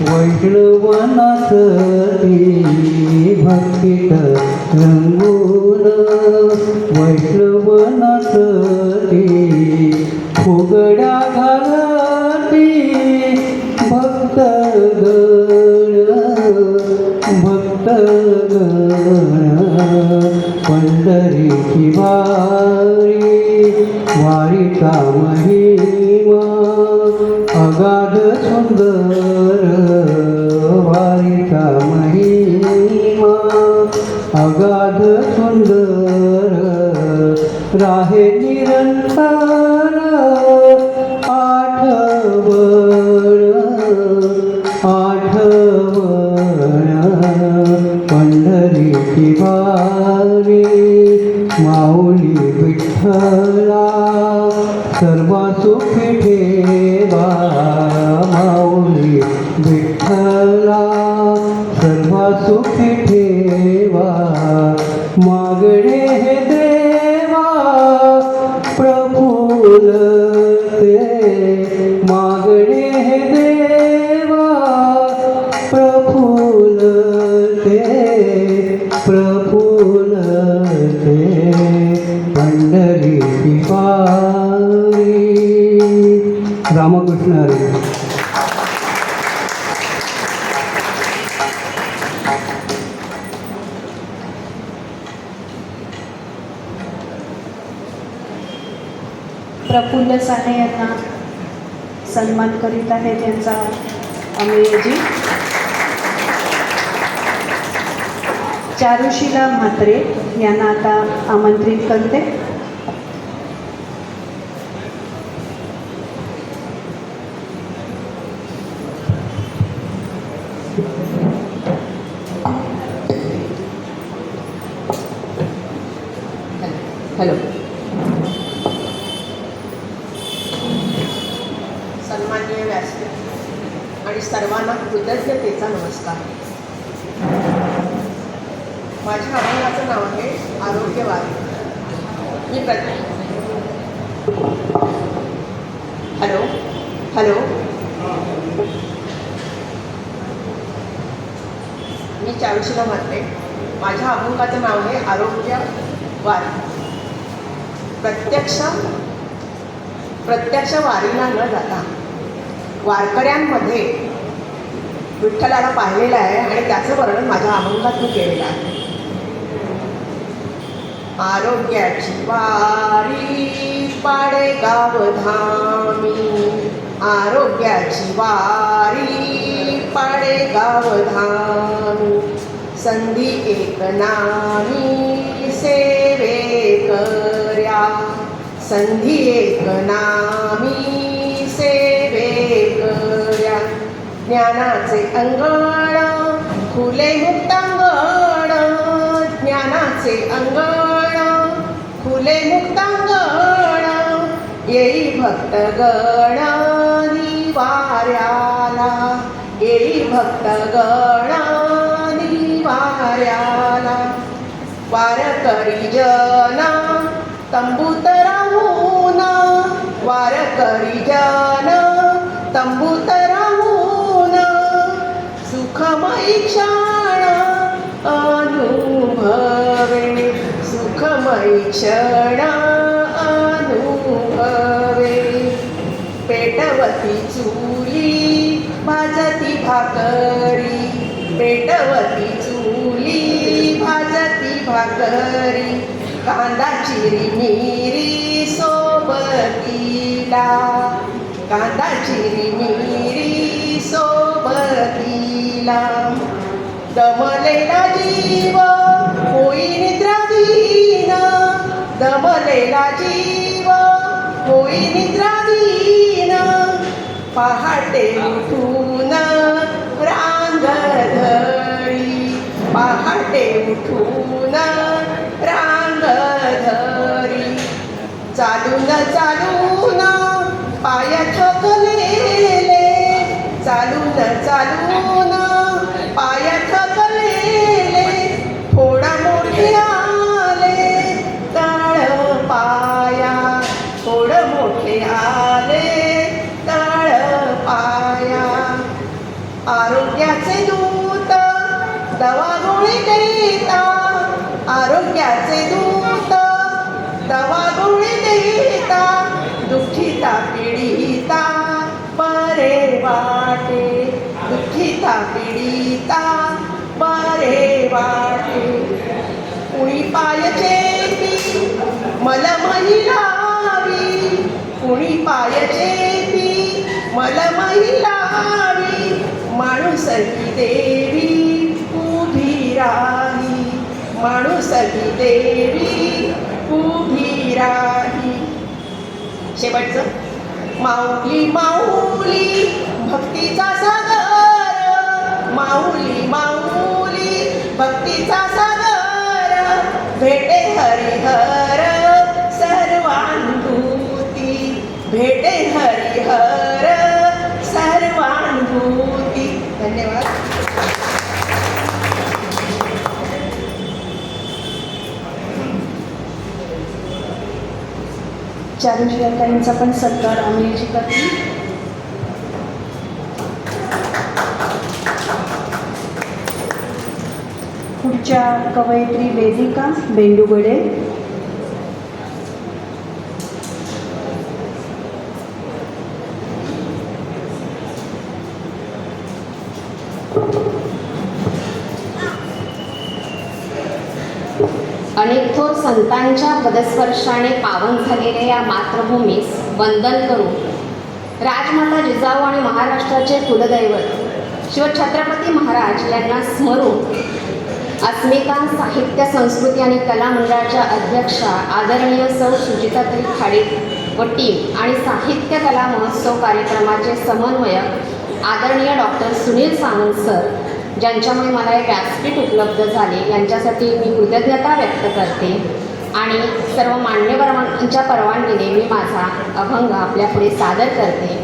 वैष्णवनाथ भक्तीत रंगून वैष्णवनाथ फुगड्या घालती भक्तगण पंढरीची वारीचा महिमा अगाध सुंदर वारीचा महिमा अगाध सुंदर राहे निरंतर आठवण पंढरीची वारी माऊली विठ्ठला सर्वा सुखी ठेवा माऊली विठ्ठला सर्वा सुखी ठेवा मागणे हे देवा प्रफुल्ल ते मागणे हे देवा पंढरीची पारी. रामकृष्ण हरी. प्रफुल्ल साने यांना सन्मान करीत आहे त्यांचा अमेयजी. चारुशीला म्हात्रे यांना आता आमंत्रित करते. हॅलो. सन्माननीय व्यासपीठ आणि सर्वांना कृतज्ञतेचा नमस्कार. माझ्या अभंगाचं नाव आहे आरोग्यवाद. मी हॅलो हॅलो मी चारुशीला म्हात्रे. माझ्या अभंगाचं नाव आहे आरोग्यवाद. प्रत्यक्ष वारीला न जाता वारकऱ्यांमध्ये विठ्ठलाला पाहिलेलं आहे आणि त्याचं वर्णन माझ्या अभंगात मी केलेलं आहे. आरोग्याची वारी पाडे गावधामी, आरोग्याची वारी पाडे गावधामी, संधी एक नामी सेवे कर्या, संधी एक नामी सेवे कर्या, ज्ञानाचे अंगण खुले मुक्तांगण, ज्ञानाचे अंगण खुले मुक्तांगण, येई भक्तगण निवाऱ्याला, येई भक्तगण निवाऱ्याला, वारकरी जन तंबूत राहून, वारकरी जन तंबूत राहून, सुखमयी क्षण अनुभवे, सुखमयी क्षण अनुभवे, पेटवती चुली भाजती भाकरी, पेटवती चुली भाजती भाकरी, कांदा चिरी मिरी सोबतीला, कांदा चिरी मिरी सोबतीला, दमलेला जीव होई निद्राधीन, दमलेला जीव होई निद्राधीन, पहाटे उठून रांग धरी, पहाटे उठून रांग धरी, चालून चालून पाय थकलेले, चालून चालून पाय थकलेले, थोडा मोठे आले तळ पाया, थोडं मोठे आले तळ पाया, आरोग्याचे दूत दवा गोळी देता, आरोग्याचे दूत दवा गोळी देता, दुःखिता पीडिता बरे वाटे, दुःखिता पीडिता बरे वाटे, कुणी पाय चेपी मलमही लावी, कुणी पाय चेपी मलमही लावी, माणूसकी देवी उभी राही, माणूसकी देवी उभी राही. शेवटचं, माऊली माऊली भक्तीचा सागर, माऊली माऊली भक्तीचा सागर, भेटे हरिहर सर्वानुभूती, भेटे हरिहर सर्वानुभूती. धन्यवाद. चारुशीलाताईंचा पण सत्कार आम्ही करते. पुढच्या कवयित्री वेदिका बेंडुगडे. संतांच्या पदस्पर्शाने पावन झालेल्या या मातृभूमीस वंदन करून राजमाता जिजाऊ आणि महाराष्ट्राचे कुलदैवत शिवछत्रपती महाराज यांना स्मरून अस्मिता साहित्य संस्कृती आणि कला मंडळाच्या अध्यक्षा आदरणीय सौ सुजिताताई खाडे व टीम आणि साहित्य कला महोत्सव कार्यक्रमाचे समन्वयक आदरणीय डॉक्टर सुनील सावंत सर, ज्यांच्यामुळे मला हे व्यासपीठ उपलब्ध झाले, यांच्यासाठी मी कृतज्ञता व्यक्त करते आणि सर्व मान्यवरांच्या परवानगीने मी माझा अभंग आपल्यापुढे सादर करते.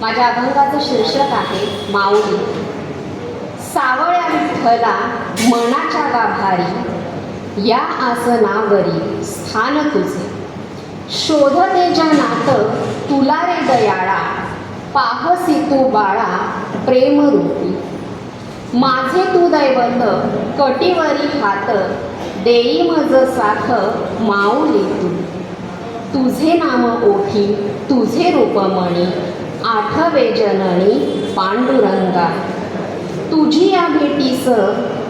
माझ्या अभंगाचं शीर्षक आहे माऊली. सावळ्या विठ्ठला मनाच्या गाभारी, या आसनावरी स्थान तुझे. शोधते जनात तुला रे दयाळा, पाहसी तू बाळा प्रेमरूपी. माझे तू दैवत कटीवरी हात, देई मज साथ माऊली तू. तुझे नाम ओठी तुझे रूपमणी, आठवे जननी पांडुरंगा. तुझी या भेटीस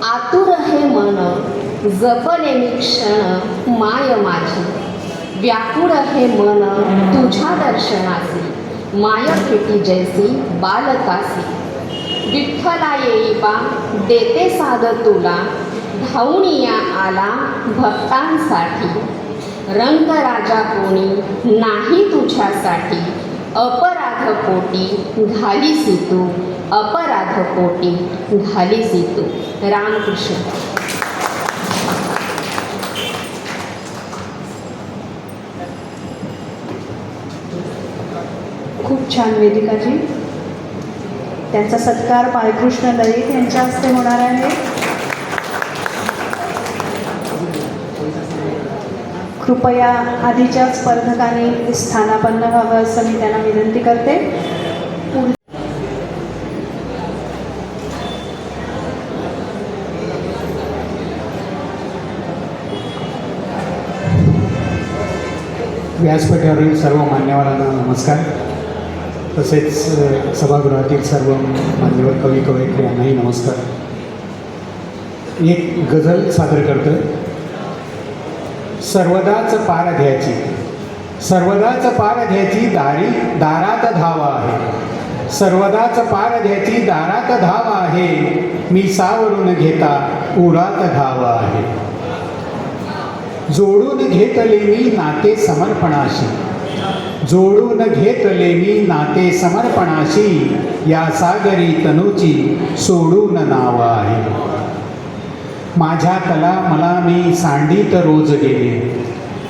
आतुर हे मन, जपले मी क्षण माय माझी. व्याकुळ हे मन तुझ्या दर्शनासी, माय भेटी जैसी बालकासी. विठ्ठला येई बा देते साद तुला, धावूनिया आला भक्तांसाठी. रंगराजा कोणी नाही तुझ्यासाठी, अपराध पोटी घालीसी तू, अपराध पोटी घालीसी तू. रामकृष्ण. खूप छान वेदिकाजी. त्यांचा सत्कार बाळकृष्ण ललित यांच्या हस्ते होणार आहे. कृपया आधीच्या स्पर्धकांनी स्थानापन्न व्हावं असं मी त्यांना विनंती करते. व्यासपीठावरील सर्व मान्यवरांना नमस्कार. तसेच सभागृहातील सर्व मान्यवर कवी कवयित्री यांनाही नमस्कार. एक गझल सादर करतो. सर्वदाच पारध्याची, सर्वदाच पारध्याची दारात धावा आहे. सर्वदाच पारध्याची दारात धावा आहे, मी सावरून घेता उरात धावा आहे. जोडून घेतले मी नाते समर्पणाशी, जोडून घेतले मी नाते समर्पणाशी. या सागरी तनूची सोडून नाव आहे. माझ्या तला मला मी सांडीत रोज गेले,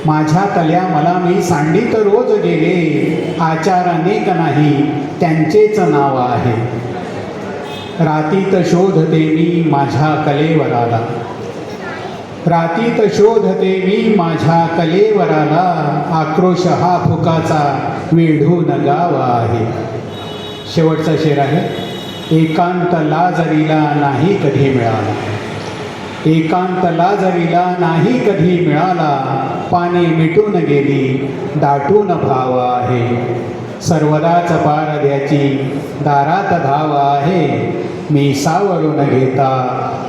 माझ्या तल्या मला मी सांडीत रोज गेले. आचार अनेक नाही त्यांचेच नाव आहे. रातीत शोधते मी माझ्या कलेवराला, रातीत शोधते मी माझ्या कलेवराला. आक्रोश हा फुकाचा वेढून गाव आहे. शेवटचा शेर आहे. एकांत लाजरीला नाही कधी मिळाला, एकांत लाजरीला नाही कधी मिळाला. पाने मिटून गेली दाटून भाव आहे. सर्वदाच पारध्याची दारात धाव आहे, मी सावरून घेता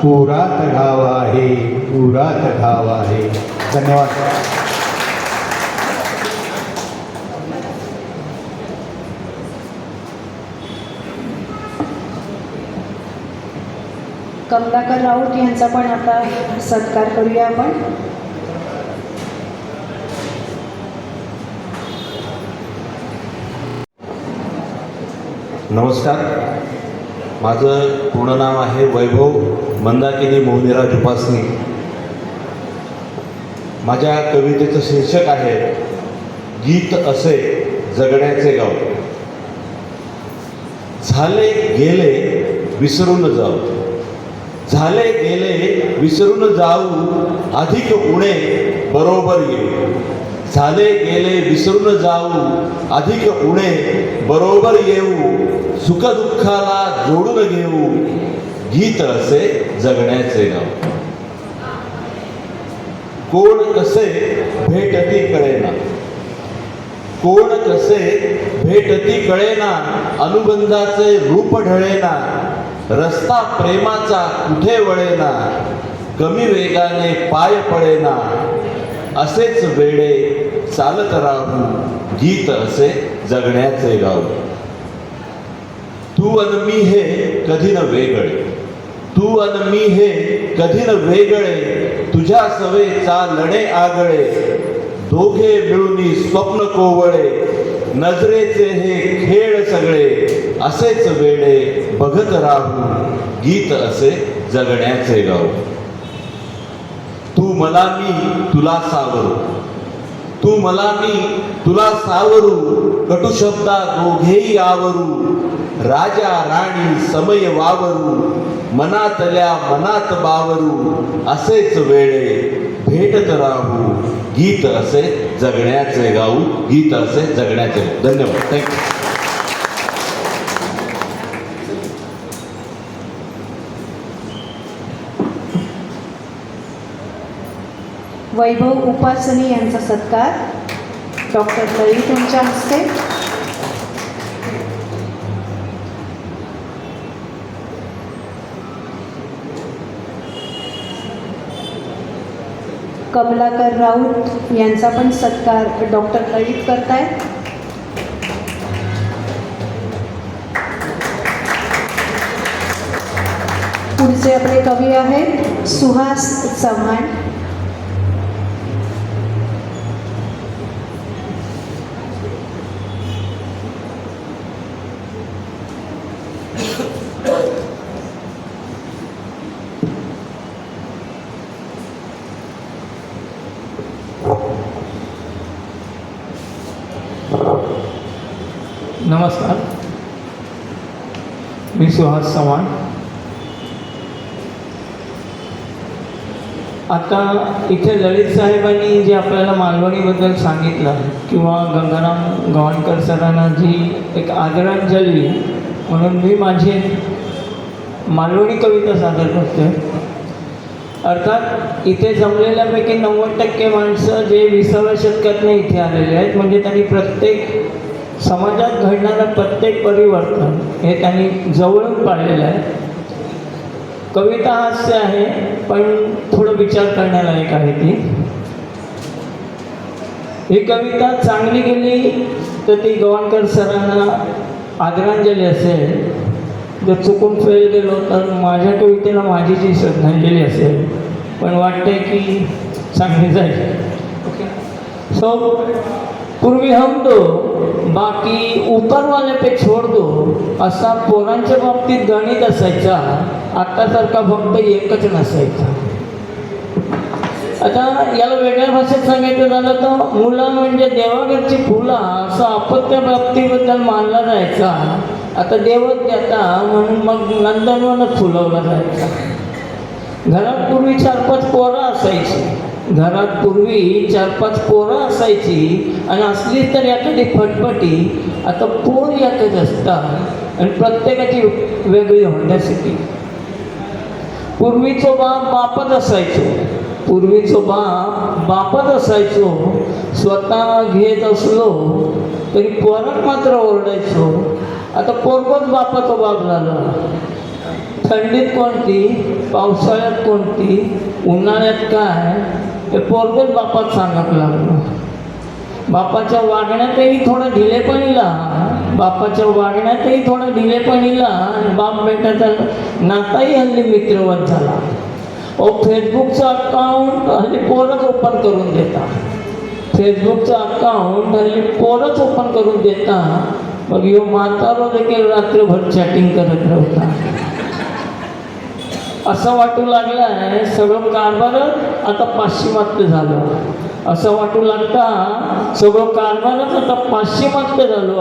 उरात धाव आहे, उरात धाव आहे. धन्यवाद. कमलाकर राऊत यांचा पण आता सत्कार करूया आपण. नमस्कार. माझं पूर्ण नाव आहे वैभव मंदाकिनी मोहनीराज उपासनी. माझ्या कवितेचं शीर्षक आहे गीत असे जगण्याचे गाव. झाले गेले विसरून जाऊ, झाले गेले विसरून जाऊ. अधिक उणे बरोबर येऊ, झाले गेले विसरून जाऊ. अधिक उणे बरोबर येऊ. सुखदुःखाला जोडून घेऊ. गीत असे जगण्याचे गाव. कोण कसे भेटती कळेना, कोण कसे भेटती कळेना. अनुबंधाचे रूप ढळेना. रस्ता प्रेमाचा कुठे वळेना. कमी वेगाने पाय पडेना. असेच वेडे चालत राहू गीत असे जगण्याचे गाऊ. तू अन मी हे कधी न वेगळे, तू अन मी हे कधी न वेगळे, तुझ्या सवेचा लढे आगळे, दोघे मिळून स्वप्न कोवळे, नजरेचे हे खेळ सगळे, असेच वेडे बघत राहू गीत असे जगण्याचे गाऊ. तू मला मी तुला सावरू, तू मला मी तुला सावरू, कटू शब्दा दोघेही आवरू, राजा राणी समय वावरू, मनातल्या मनात बावरू, असेच वेळे भेटत राहू गीत असे जगण्याचे गाऊ, गीत असे जगण्याचे गाऊ. धन्यवाद. थँक्यू. वैभव उपासनी यांचा सत्कार डॉक्टर ललित यांच्या हस्ते. कमलाकर राऊत यांचा पण सत्कार डॉक्टर ललित करतायत. पुढचे आपले कवी आहेत सुहास चव्हाण. नमस्कार, मी सुहास चव्हाण. आता इथे ललित साहेबांनी जे आपल्याला मालवणीबद्दल सांगितलं किंवा गंगाराम गवाणकर सरांना जी एक आदरांजली म्हणून मी माझी मालवणी कविता सादर करतोय. अर्थात इथे जमलेल्यापैकी 90% माणसं जे 20व्या शतकातनं इथे आलेले आहेत, म्हणजे त्यांनी प्रत्येक समाजात घडणारं प्रत्येक परिवर्तन हे त्यांनी जवळून पाळलेलं आहे. कविता हास्य आहे पण थोडं विचार करण्यालायक आहे ती. ही कविता चांगली गेली तर ती गवाणकर सरांना आदरांजली असेल, जर चुकून फेल गेलो तर माझ्या कवितेला माझी जी श्रद्धांजली असेल. पण वाटतंय की चांगली जाईल. सो पूर्वी हम दो बाकी ऊपर वाले पे छोड़ दो असा पोरांच्या बाबतीत गणित असायचा. आत्तासारखा फक्त एकच नसायचा. आता याला वेगळ्या भाषेत सांगायचं झालं तर मुलं म्हणजे देवाघरची फुलं असं अपत्य बाबतीबद्दल मानला जायचा. आता देवच देता म्हणून मग नंदनवनच फुलवला जायचा. घरात पूर्वी 4-5 पोरं असायची. घरात पूर्वी 4-5 पोरं असायची आणि असली तर एखादी फटफटी. आता पोर एकच असतात आणि प्रत्येकाची वेगळी होण्यासाठी. पूर्वीचो बाप बापच असायचो. पूर्वीचो बाप बापच असायचो. स्वतः घेत असलो तरी पोरात मात्र ओरडायचो. आता पोरगोच बापाचा बाप झाला. थंडीत कोणती, पावसाळ्यात कोणती, उन्हाळ्यात काय हे पोरगोच बापात सांगत लागलो. बापाच्या वागण्यातही थोडं ढिलेपणीला, बापाच्या वागण्यातही थोडं ढिलेपणीला आणि बाप बेटाचा नाताही हल्ली मित्रवत झाला. फेसबुकचं अकाउंट हल्ली पोरच ओपन करून देतात. फेसबुकचं अकाउंट हल्ली पोरच ओपन करून देतात. मग यो म्हातारो देखील रात्रभर चॅटिंग करत राहता. असं वाटू लागलं आहे सगळं कारभारच आता पाश्चिमात्य झालं. असं वाटू लागता सगळं कारभारच आता पाश्चिमात्य झालो.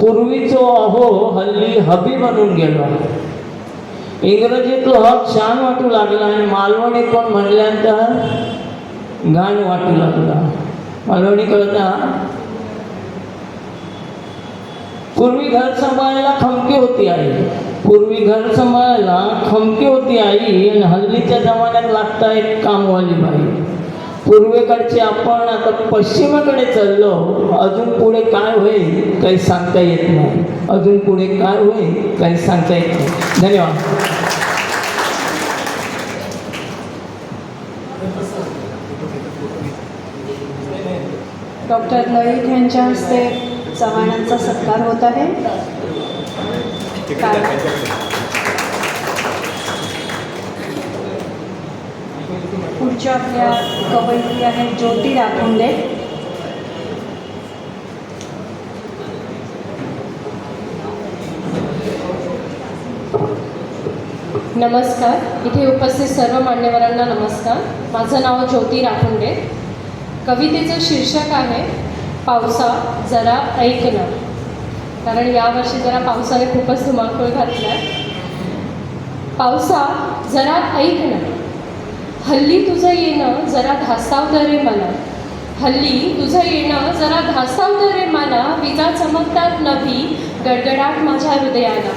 पूर्वीचो अहो हल्ली हबी बनून गेलो. इंग्रजीतलो हब छान वाटू लागला आणि मालवणी पण म्हणल्यानंतर घाण वाटू लागला. मालवणी कळता. पूर्वी घर सांभाळायला खमकी होती आई. पूर्वी घर सांभाळायला खमकी होती आई आणि हल्लीच्या जमान्यात लागता एक कामवाली बाई. पूर्वेकडचे आपण आता पश्चिमेकडे चाललो. अजून पुढे काय होईल काही सांगता येत नाही. अजून पुढे काय होईल काही सांगता येत नाही. धन्यवाद. डॉक्टर ललित यांच्या हस्ते चव्हाणांचा सत्कार होत आहे. पुढच्या आपल्या कवयित्री आहेत ज्योती राखोंडे. नमस्कार. इथे उपस्थित सर्व मान्यवरांना नमस्कार. माझं नाव ज्योती राखोंडे. कवितेचं शीर्षक आहे पावसा जरा ऐकणं, कारण यावर्षी जरा पावसाने खूपच धुमाकूळ घातला आहे. पावसा जरा ऐकणं, हल्ली तुझं येणं जरा धास्तावतं रे मला. हल्ली तुझं येणं जरा धास्तावतं रे मला. विजा चमकतात नभी, गडगडाट माझ्या हृदयाला,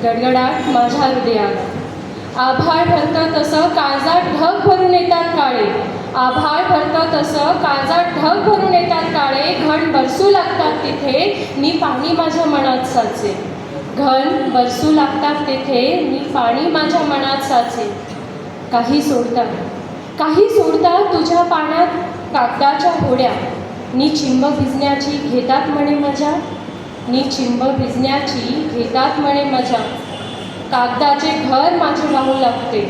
गडगडाट माझ्या हृदयाला. आभाळ भरतं तसं काळजात ढग भरून येतात काळे. आभाळ भरतं तसं काळजात ढग भरून येतात काळे. घन बरसू लागतात तिथे नी पाणी माझ्या मनात साचे. घन बरसू लागतात तिथे नी पाणी माझ्या मनात साचे. काही सोडतात तुझ्या पाण्यात कागदाच्या होड्या. नी चिंब भिजण्याची घेतात म्हणे मजा. नी चिंब भिजण्याची घेतात म्हणे मजा. कागदाचे घर माझे वाहू लागते,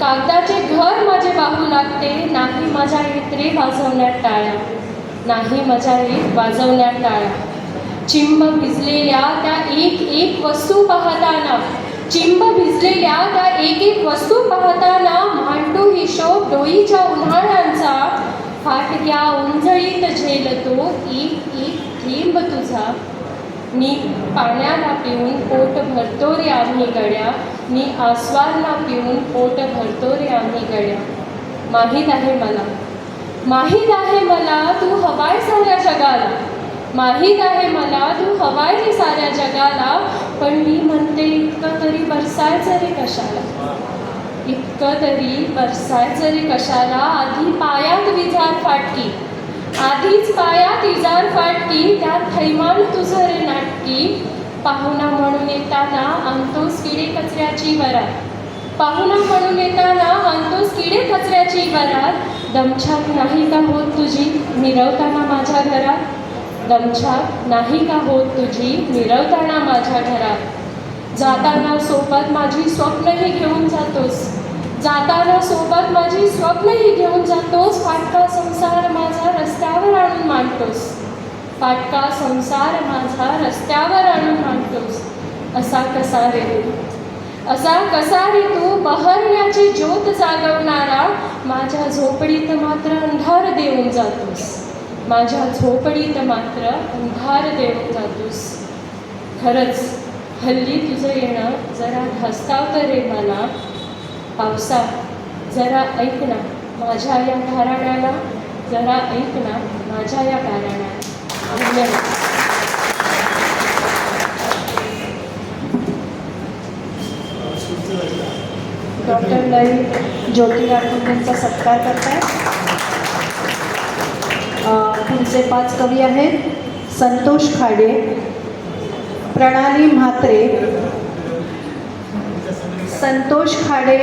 कागदाचे घर माझे वाहू लागते. नाही मजा येत रे वाजवण्यात टाळ्या, नाही मजा येत वाजवण्यात टाळ्या. चिंब भिजलेल्या त्या एक एक वस्तू पाहताना, चिंब भिजलेल्या त्या एक एक वस्तू पाहताना मांडू हिशोब डोईच्या उन्हाळ्यांचा. फाटक्या उंजळीत झेलतो एक एक थेंब तुझा. नी पाण्याला पिऊन पोट भरतो रे आम्ही गड्या. नी आस्वादला पिऊन पोट भरतो रे आम्ही गड्या. माहीत आहे मला, माहीत आहे मला तू हवाय साऱ्या जगाला. माहीत आहे मला तू हवाय रे साऱ्या जगाला. पण मी म्हणते इतकं तरी बरसायचं रे कशाला, इतकं तरी बरसायचं रे कशाला. आधी पायात विजार फाटकी, आधीच पायात इजार फाटकी. त्यात थैमान तुझं रे नाटकी. पाहुणा म्हणून येताना आणतोस किडे कचऱ्याची वरात. पाहुणा म्हणून येताना आणतोस किडे कचऱ्याची वरात. दमछाक नाही का होत तुझी मिरवताना माझ्या घरात. दमछाक नाही का होत तुझी मिरवताना माझ्या घरात. जाताना सोबत माझी स्वप्नही घेऊन जातोस, जाताना सोबत माझी स्वप्नही घेऊन जातोस. फाटका संसार माझा रस्त्यावर आणून मांडतोस, फाटका संसार माझा रस्त्यावर आणून मांडतोस. असा कसा रे तू, असा कसा रे तू बहरण्याची ज्योत जागवणारा. माझ्या झोपडीत मात्र अंधार देऊन जातोस, माझ्या झोपडीत मात्र अंधार देऊन जातोस. खरंच हल्ली तुझं येणं जरा धास्तावतं रे मला. पावसा जरा ऐक ना माझ्या या घराण्याला, जरा ऐक ना माझ्या या घराण्याला. धन्यवाद. डॉक्टर ललित ज्योती राखोंडेंचा सत्कार करताय. पुढचे 5 कवी आहेत संतोष खाडे, प्रणाली म्हात्रे, संतोष खाडे,